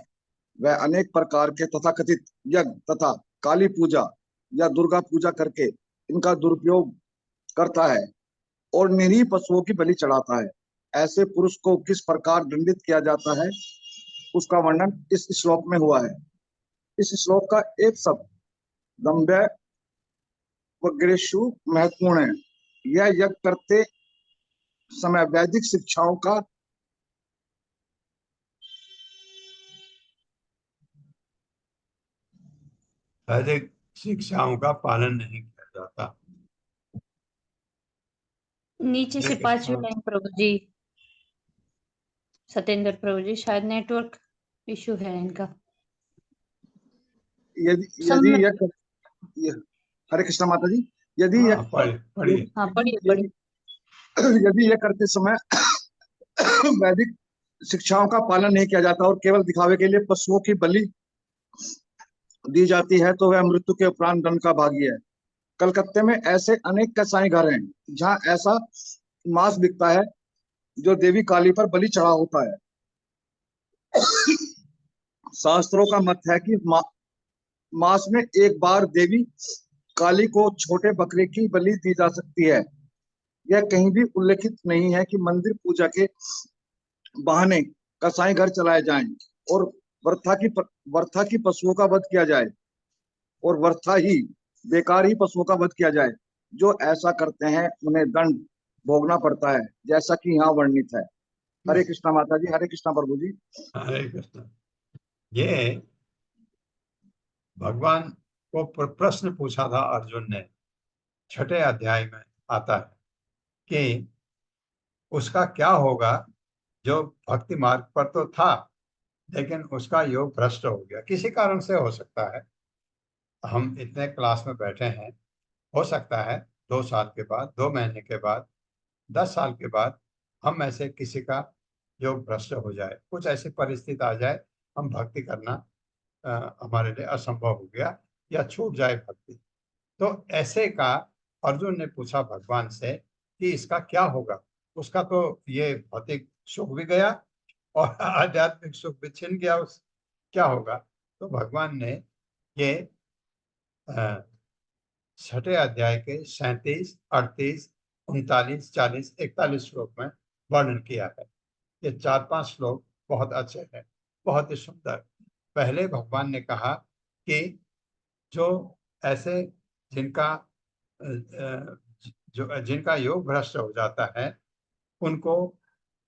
वह अनेक प्रकार के तथाकथित यज्ञ तथा काली पूजा या दुर्गा पूजा करके इनका दुरुपयोग करता है और निरीह पशुओं की बलि चढ़ाता है। ऐसे पुरुष को किस प्रकार दंडित किया जाता है उसका वर्णन इस श्लोक में हुआ है। इस श्लोक का एक शब्द दम्भ्य वग्रेषु महत्वपूर्ण है। यह यज्ञ करते समय वैदिक शिक्षाओं का वैदिक शिक्षाओं का पालन नहीं किया जाता। नीचे से हरे पांचवी कृष्णा। लाइन प्रभु जी, सत्येंद्र प्रभु जी, शायद नेटवर्क इशू है इनका। यदि सम्मत हरे कृष्णा माता जी, यदि हाँ, पढ़िए। हाँ पढ़िए पढ़िए। यदि यह करते समय वैदिक शिक्षाओं का पालन नहीं किया जाता और केवल दिखावे के लिए पशुओं की बलि दी जाती है तो वह मृत्यु के उपरांत दंड का भागी है। कलकत्ते में ऐसे अनेक कसाई घर हैं जहां ऐसा मांस बिकता है जो देवी काली पर बलि चढ़ा होता है। शास्त्रों का मत है कि मास में एक बार देवी काली को छोटे बकरे की बलि दी जा सकती है। यह कहीं भी उल्लेखित नहीं है कि मंदिर पूजा के बहाने कसाई घर चलाए जाएं और वर्था की पशुओं का वध किया जाए और वर्था ही बेकार ही पशुओं का वध किया जाए। जो ऐसा करते हैं उन्हें दंड भोगना पड़ता है, जैसा कि यहाँ वर्णित है। हरे कृष्णा माता जी, हरे कृष्णा प्रभु जी। हरे कृष्ण। ये भगवान को प्रश्न पूछा था अर्जुन ने, 6ठे अध्याय में आता है कि उसका क्या होगा जो भक्ति मार्ग पर तो था लेकिन उसका योग भ्रष्ट हो गया। किसी कारण से हो सकता है। हम इतने क्लास में बैठे हैं, हो सकता है 2 साल के बाद, 2 महीने के बाद, 10 साल के बाद हम में से किसी का योग भ्रष्ट हो जाए, कुछ ऐसी परिस्थिति आ जाए, हम भक्ति करना हमारे लिए असंभव हो गया या छूट जाए भक्ति। तो ऐसे का अर्जुन ने पूछा भगवान से कि इसका क्या होगा। उसका तो ये भौतिक सुख भी गया और आध्यात्मिक सुख भी छिन गया, उस क्या होगा। तो भगवान ने ये 6ठे अध्याय के 37, 38, 39, 40, 41 श्लोक में वर्णन किया है। ये 4-5 श्लोक बहुत अच्छे हैं, बहुत ही सुंदर। पहले भगवान ने कहा कि जो ऐसे जिनका योग भ्रष्ट हो जाता है उनको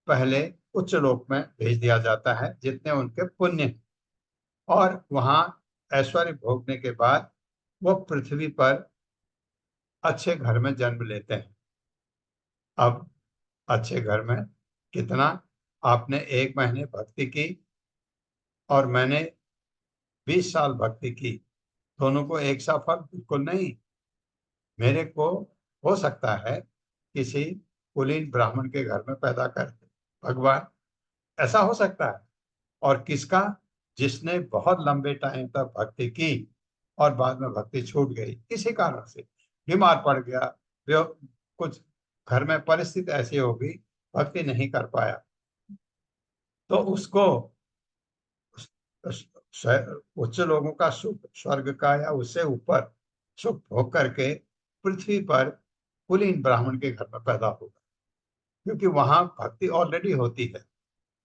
पहले उच्च लोक में भेज दिया जाता है जितने उनके पुण्य हैं, और वहां ऐश्वर्य भोगने के बाद वो पृथ्वी पर अच्छे घर में जन्म लेते हैं। अब अच्छे घर में कितना, आपने 1 महीने भक्ति की और मैंने 20 साल भक्ति की, दोनों को एक सा फल बिल्कुल नहीं। मेरे को हो सकता है किसी कुलीन ब्राह्मण के घर में पैदा कर दे भगवान, ऐसा हो सकता है। और किसका, जिसने बहुत लंबे टाइम तक भक्ति की और बाद में भक्ति छूट गई, किसी कारण से बीमार पड़ गया, कुछ घर में परिस्थिति ऐसी होगी, भक्ति नहीं कर पाया, तो उसको उच्च लोगों का सुख, स्वर्ग का या उससे ऊपर सुख भोग करके पृथ्वी पर कुलीन ब्राह्मण के घर में पैदा होगा, क्योंकि वहां भक्ति ऑलरेडी होती है।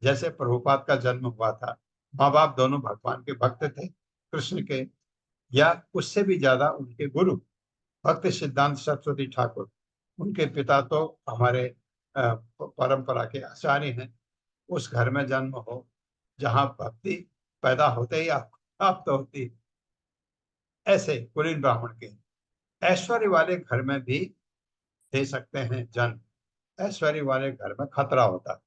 जैसे प्रभुपाद का जन्म हुआ था, माँ बाप दोनों भगवान के भक्त थे, कृष्ण के, या उससे भी ज्यादा उनके गुरु भक्त सिद्धांत सरस्वती ठाकुर, उनके पिता तो हमारे परंपरा के आचार्य हैं। उस घर में जन्म हो जहां भक्ति पैदा होते ही आप तो होती है। ऐसे कुलीन ब्राह्मण के ऐश्वर्य वाले घर में भी दे सकते हैं जन्म, ऐश्वर्य वाले घर में खतरा होता है।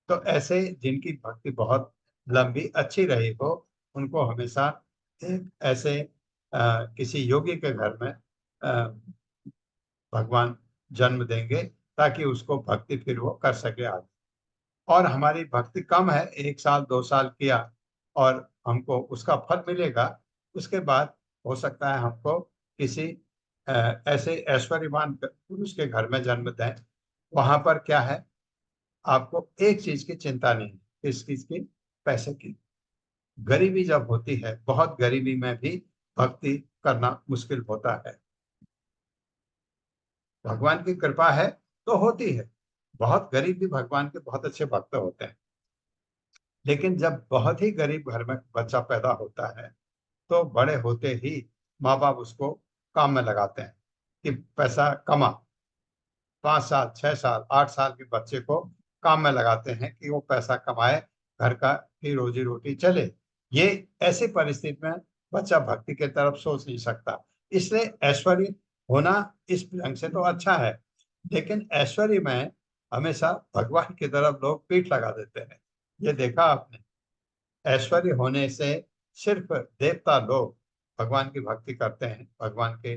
तो ऐसे जिनकी भक्ति बहुत लंबी अच्छी रही हो, उनको हमेशा एक ऐसे किसी योगी के घर में भगवान जन्म देंगे ताकि उसको भक्ति फिर वो कर सके आगे। और हमारी भक्ति कम है, 1 साल 2 साल किया और हमको उसका फल मिलेगा, उसके बाद हो सकता है हमको किसी ऐसे ऐश्वर्यवान पुरुष के घर में जन्म दें, वहां पर क्या है, आपको एक चीज की चिंता नहीं, किस चीज की, पैसे की। गरीबी जब होती है, बहुत गरीबी में भी भक्ति करना मुश्किल होता है। भगवान की कृपा है तो होती है, बहुत गरीब भी भगवान के बहुत अच्छे भक्त होते हैं। लेकिन जब बहुत ही गरीब घर में बच्चा पैदा होता है, तो बड़े होते ही माँ बाप उसको काम में लगाते हैं कि पैसा कमा। 5 साल, 6 साल, 8 साल के बच्चे को काम में लगाते हैं कि वो पैसा कमाए, घर का की रोजी रोटी चले। ये ऐसी परिस्थिति में बच्चा भक्ति के तरफ सोच नहीं सकता। इसलिए ऐश्वर्य होना इस ढंग से तो अच्छा है, लेकिन ऐश्वर्य में हमेशा भगवान की तरफ लोग पीठ लगा देते हैं। ये देखा आपने, ऐश्वर्य होने से सिर्फ देवता लोग भगवान की भक्ति करते हैं, भगवान के,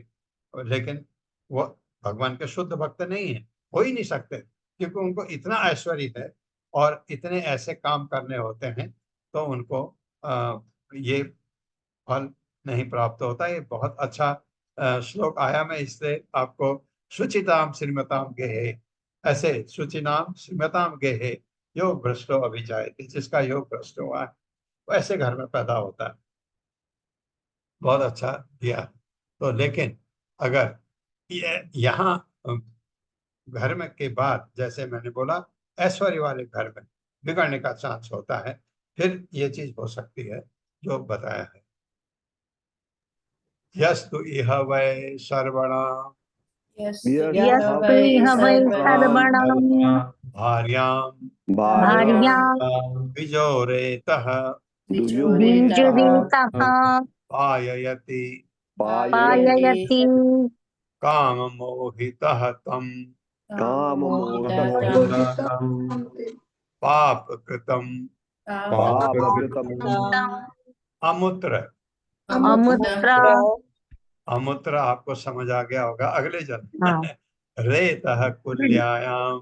लेकिन वो भगवान के शुद्ध भक्त नहीं है, हो ही नहीं सकते, क्योंकि उनको इतना ऐश्वर्य है और इतने ऐसे काम करने होते हैं, तो उनको ये फल नहीं प्राप्त होता। ये बहुत अच्छा श्लोक आया, मैं इससे आपको शुचिताम श्रीमताम गेहे, ऐसे शुचिनाम श्रीमताम गेहे योग भ्रष्टो अभिजायते, जिसका योग भ्रष्ट हुआ है वो ऐसे घर में पैदा होता है। बहुत अच्छा दिया। तो लेकिन अगर यहाँ घर में के बाद, जैसे मैंने बोला, ऐश्वर्य वाले घर में बिगड़ने का चांस होता है, फिर ये चीज हो सकती है जो बताया है। यस्तु इह वै सर्वणा यस्तु इह वै सर्वणां भार्यां भार्यां विजोरेतः बीजरीतः पाययति पाययति काममोहितः तम् काममोहितः पापकृतम् अमुत्र। अमुत्र। अमुत्र आपको समझ आ गया होगा अगले जन्म हाँ। में। रेतः कुल्यायाम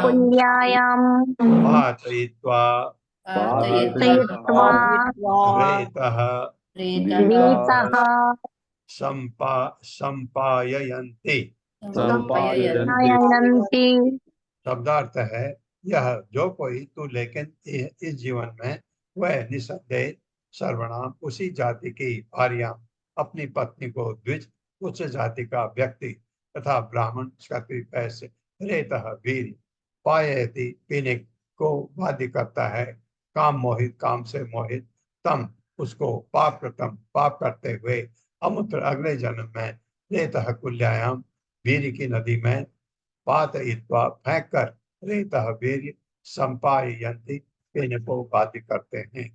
कुल्यायां पातयित्वा पातयित्वा रेतः रीतः संपाययन्ति। नयन्ति। शब्दार्थ है यह, जो कोई तू लेकिन इस जीवन में वह निसंदेह सर्वनाम उसी जाति की भार्या, अपनी पत्नी को द्विज उच्च जाति का व्यक्ति तथा ब्राह्मण क्षत्रिय पैसे रेतः वीर पायति पीने को बाध्य करता है, काम मोहित काम से मोहित तम उसको पाप कृतम पाप करते हुए अमुत्र अगले जन्म में रेतः कुल्यायाम वीर की नदी में पातयित्वा फेंक कर रेतः वीर्य संपाययन्ति पीने को बाध्य करते हैं।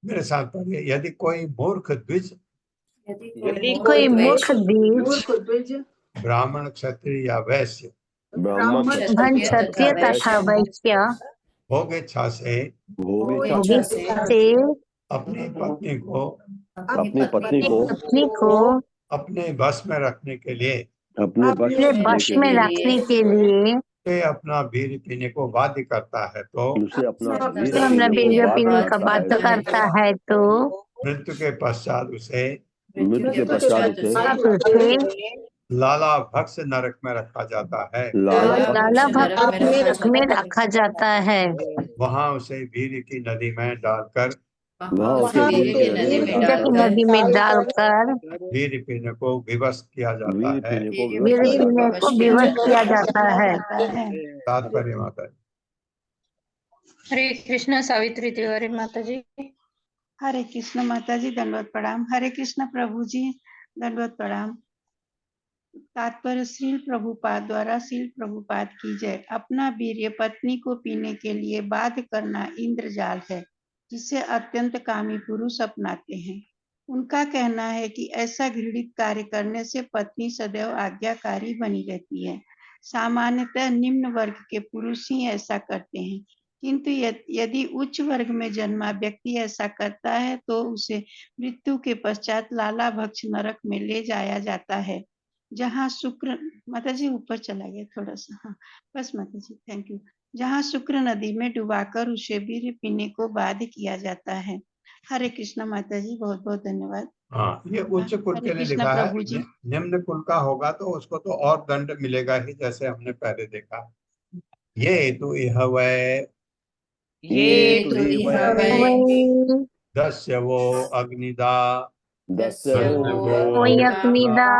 मेरे साथ पढ़िए, यदि कोई मूर्ख द्विज कोई मूर्ख द्विज ब्राह्मण क्षत्रिय या वैश्य ब्राह्मण क्षत्रिय तथा वैश्य भोगेच्छा से अपनी पत्नी को अपने बस में रखने के लिए अपने वश में रखने के लिए अपना वीर्य पीने को बाध्य करता है, तो अपना वीर्य पीने का बाध्य करता है, तो मृत्यु के पश्चात उसे लाला भक्ष नरक में रखा जाता है। लाला भक्ष में रखा जाता है। वहाँ उसे वीर्य की नदी में डालकर नदी में डालकर वीर्य पीने को विवश किया जाता है। वीर्य पीने को विवश किया जाता है। तात्पर्य माता जी। हरे कृष्ण सावित्री तिवारी माता जी। हरे कृष्ण माता जी, दंडवत प्रणाम। हरे कृष्ण प्रभु जी, दंडवत प्रणाम। तात्पर्य श्रील प्रभुपाद द्वारा श्रील प्रभुपाद की जय। अपना वीर्य पत्नी को पीने के लिए बाध्य करना इंद्रजाल है, जिसे अत्यंत कामी पुरुष अपनाते हैं। उनका कहना है कि ऐसा घृणित कार्य करने से पत्नी सदैव आज्ञाकारी बनी रहती है। सामान्यतः निम्न वर्ग के पुरुष ही ऐसा करते हैं, किंतु यदि उच्च वर्ग में जन्मा व्यक्ति ऐसा करता है तो उसे मृत्यु के पश्चात लाला भक्ष नरक में ले जाया जाता है, जहाँ शुक्र, माता जी ऊपर चला गया थोड़ा सा, हाँ बस माता जी, थैंक यू। जहाँ शुक्र नदी में डुबाकर उसे वीर्य पीने को बाध्य किया जाता है। हरे कृष्ण माता जी, बहुत बहुत धन्यवाद। हाँ, ये उच्च कुल हरे के लिए कृष्ण लिखा है। प्रभु जी। निम्न कुल का होगा तो उसको तो और दंड मिलेगा ही, जैसे हमने पहले देखा। ये तो यह वै ये तो ही वै दस्य वो अग्निदा दस्य वो यज्ञिदा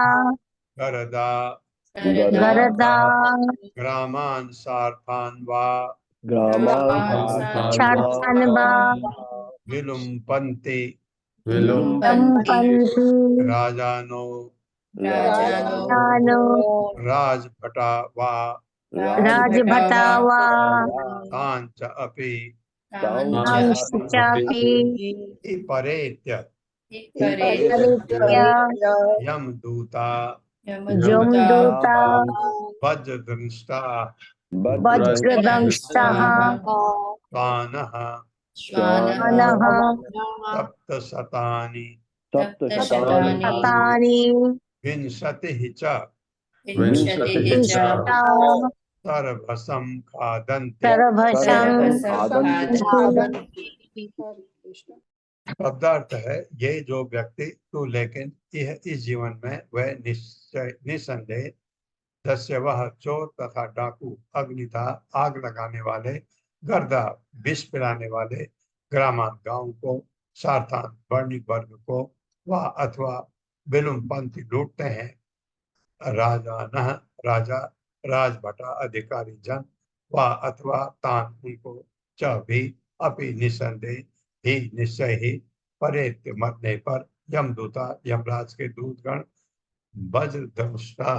गरदा गरदा ग्रामान सार्थान वा ग्रामान् छार्थन बा विलुम्पन्ति संपन्ति राजानो जानो राजभटा वा राजभटावा तांच अपि अंशचापि परेत्य परित्य यमदूता जमदूता वज्रदंष्टा वज्रदंष्टः कानः मनः सप्तशतानि शतानि विंशतिः च तिष्ठा सर्वसं खादन्ति। सर्वशं शब्दार्थ है, ये जो व्यक्ति तो लेकिन यह इस जीवन में वह निसंदेह दस्य वह चोर तथा डाकू अग्निथा आग लगाने वाले गर्दा विष पिलाने वाले ग्रामान गांव को सार्थान वर्णिक वर्ग को वह अथवा बिलुम पंथी लूटते हैं राजा न राजा राजभटा अधिकारी जन व अथवा तान उनको च भी अपि निसंदेह ही निश्चय ही परेत्य मरने पर यमदूता यमराज के दूतगण वज्रदंष्टा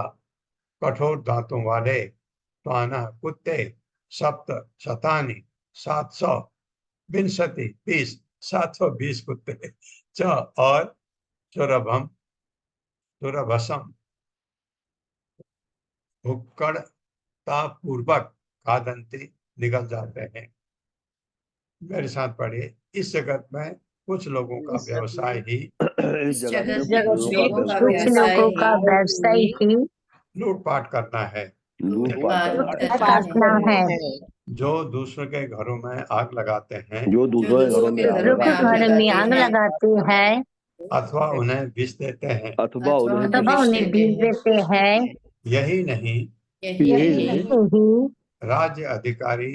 कठोर दांतों वाले त्वाना कुत्ते सप्त शतानी 700 विंशति 20 720 कुत्ते च और चुरभम चुरभसम भुक्कड़ता पूर्वक कादंती निकल जाते हैं। मेरे साथ पढ़िए। इस जगत में कुछ लोगों का व्यवसाय ही इस जगत में कुछ लोगों का व्यवसाय ही लूटपाट करना है, काटना है। जो दूसरों के घरों में आग लगाते हैं, जो दूसरों के घरों में दूसरों के घर में आग लगाते हैं अथवा उन्हें विष देते हैं, अथवा उन्हें बीज देते हैं। यही नहीं यही राज्य अधिकारी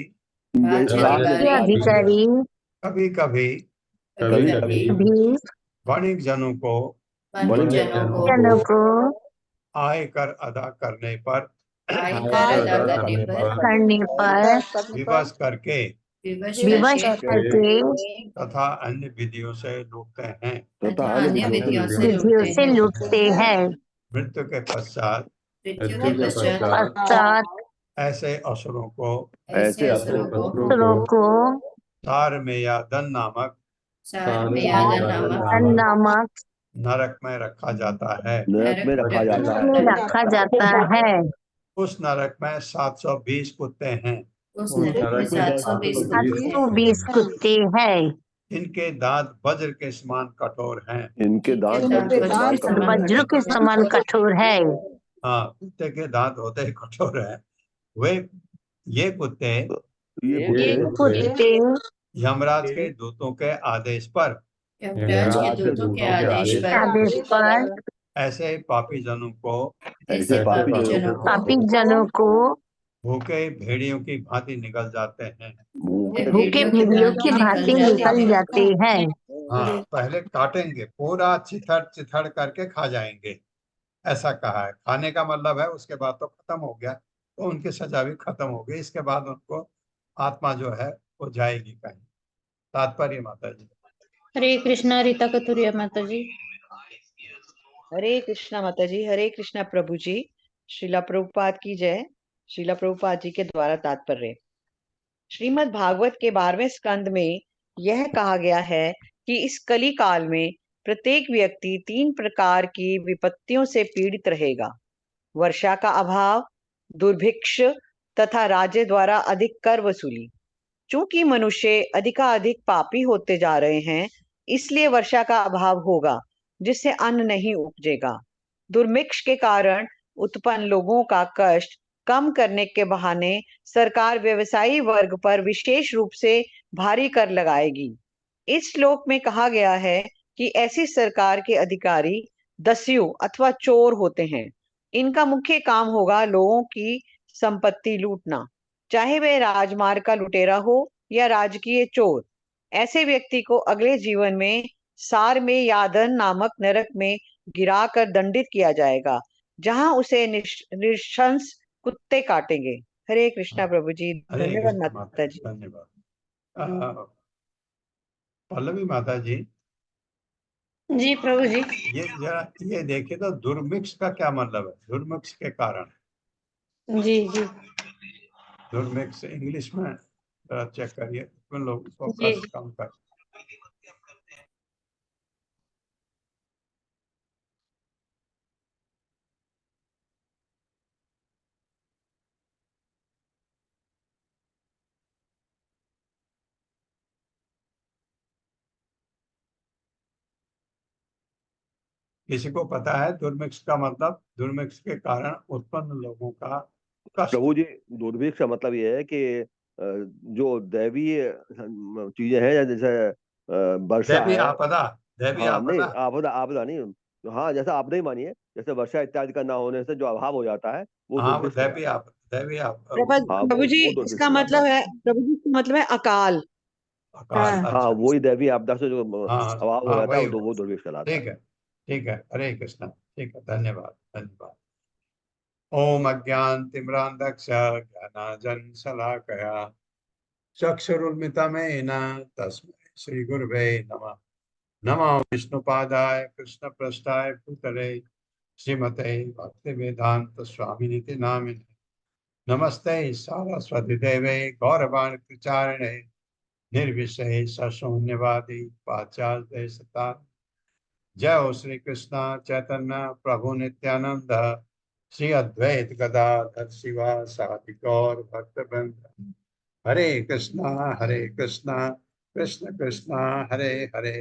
अधिकारी कभी कभी भी वणिक जनों को आयकर अदा करने पर विवश करके विवश करके तथा अन्य विधियों से लूटते हैं, विधियों से लूटते हैं। मृत्यु के पश्चात ऐसे असुरों को तार में या दन नामक नरक में रखा जाता है। रखा जाता है। उस नरक में 720 कुत्ते हैं। 720 कुत्ते हैं। इनके दांत वज्र के समान कठोर हैं। वज्र के समान कठोर है। हाँ, कुत्ते के दांत होते ही कठोर हैं। ये कुत्ते यमराज के दूतों के आदेश पर ऐसे पापी जनों को भूखे भेड़ियों की भांति निकल जाते हैं। भूखे भेड़ियों की भांति निकल जाते हैं। हाँ, पहले काटेंगे, पूरा चिथड़ करके खा जाएंगे, ऐसा कहा है। खाने का मतलब है उसके बाद तो खत्म हो गया, तो उनकी सजा भी खत्म हो गई। इसके बाद उनको आत्मा जो है वो जाएगी कहीं। तात्पर्य माता जी। हरे कृष्णा। रीता कतुरिया माता जी। हरे कृष्णा माता जी। हरे कृष्णा प्रभु जी। श्रीला प्रभुपाद की जय। श्रीला प्रभुपाद जी के द्वारा तात्पर्य। श्रीमद् भागवत के 12वें स्कंद में यह कहा गया है कि इस कली काल में प्रत्येक व्यक्ति 3 प्रकार की विपत्तियों से पीड़ित रहेगा। वर्षा का अभाव, दुर्भिक्ष तथा राज्य द्वारा अधिक कर वसूली। चूंकि मनुष्य अधिकाधिक पापी होते जा रहे हैं, इसलिए वर्षा का अभाव होगा, जिससे अन्न नहीं उपजेगा। दुर्भिक्ष के कारण उत्पन्न लोगों का कष्ट कम करने के बहाने सरकार व्यवसायी वर्ग पर विशेष रूप से भारी कर लगाएगी। इस श्लोक में कहा गया है कि ऐसी सरकार के अधिकारी दस्यु अथवा चोर होते हैं। इनका मुख्य काम होगा लोगों की संपत्ति लूटना, चाहे वह राजमार्ग का लुटेरा हो या राजकीय चोर। ऐसे व्यक्ति को अगले जीवन में सार में यादन नामक नरक में गिराकर दंडित किया जाएगा, जहां उसे नृशंस कुत्ते काटेंगे। हरे कृष्णा प्रभु जी। हरे धन्यवाद कृष्ण माता माता जी। धन्यवाद। पल्लवी माता जी, जी प्रभु जी। ये जरा ये देखिए तो दुर्मिक्ष का क्या मतलब है? दुर्मिक्ष के कारण, जी जी दुर्मिक्ष इंग्लिश में जरा चेक करिए, उन लोग को जी। कष्ट कम कर। किसी को पता है दुर्मिक्ष का मतलब? दुर्मिक्ष के कारण उत्पन्न लोगों का कष्ट। प्रभु जी, दुर्भिक्ष का मतलब ये है कि जो दैवीय चीजें हैं, जैसे वर्षा दैवी है। आपदा, दैवी हाँ नहीं, आपदा। आपदा आपदा नहीं। हाँ, जैसा आपदा ही मानिए, जैसे वर्षा इत्यादि का ना होने से जो अभाव हो जाता है, वो हाँ, वो दुर्भिक्ष कहलाता है। दैवी हाँ, प्रभु जी, वो दुर्भिक्ष इसका कहलाता मतलब है। है, प्रभु जी इसका मतलब है अकाल। अकाल। हाँ हाँ, अच्छा, वही दैवीय आपदा से जो हाँ अभाव हो हाँ, जाता है, वही वो दुर्भिक्ष कहलाता है। ठीक है, ठीक है। हरे कृष्णा, ठीक है, धन्यवाद धन्यवाद। ओम अज्ञानतिमिरान्धस्य ज्ञानाञ्जनशलाकया चक्षुरुन्मिलितमेन तस्मै श्रीगुरवे नमः। नमो विष्णुपादाय कृष्णप्रेष्ठाय भूतले श्रीमते भक्तिवेदांत स्वामिनिति नामिने। नमस्ते सारस्वती देवे गौरवाणी प्रचारिणे निर्विशेष शून्यवादी पाश्चात्य देशतारिणे। जय हो श्री कृष्ण चैतन्य प्रभु नित्यानंद, श्री अद्वैत गदाधर शिवासादि गौर भक्तवृंद। हरे कृष्णा कृष्ण कृष्ण हरे हरे,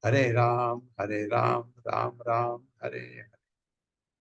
हरे राम राम राम हरे हरे।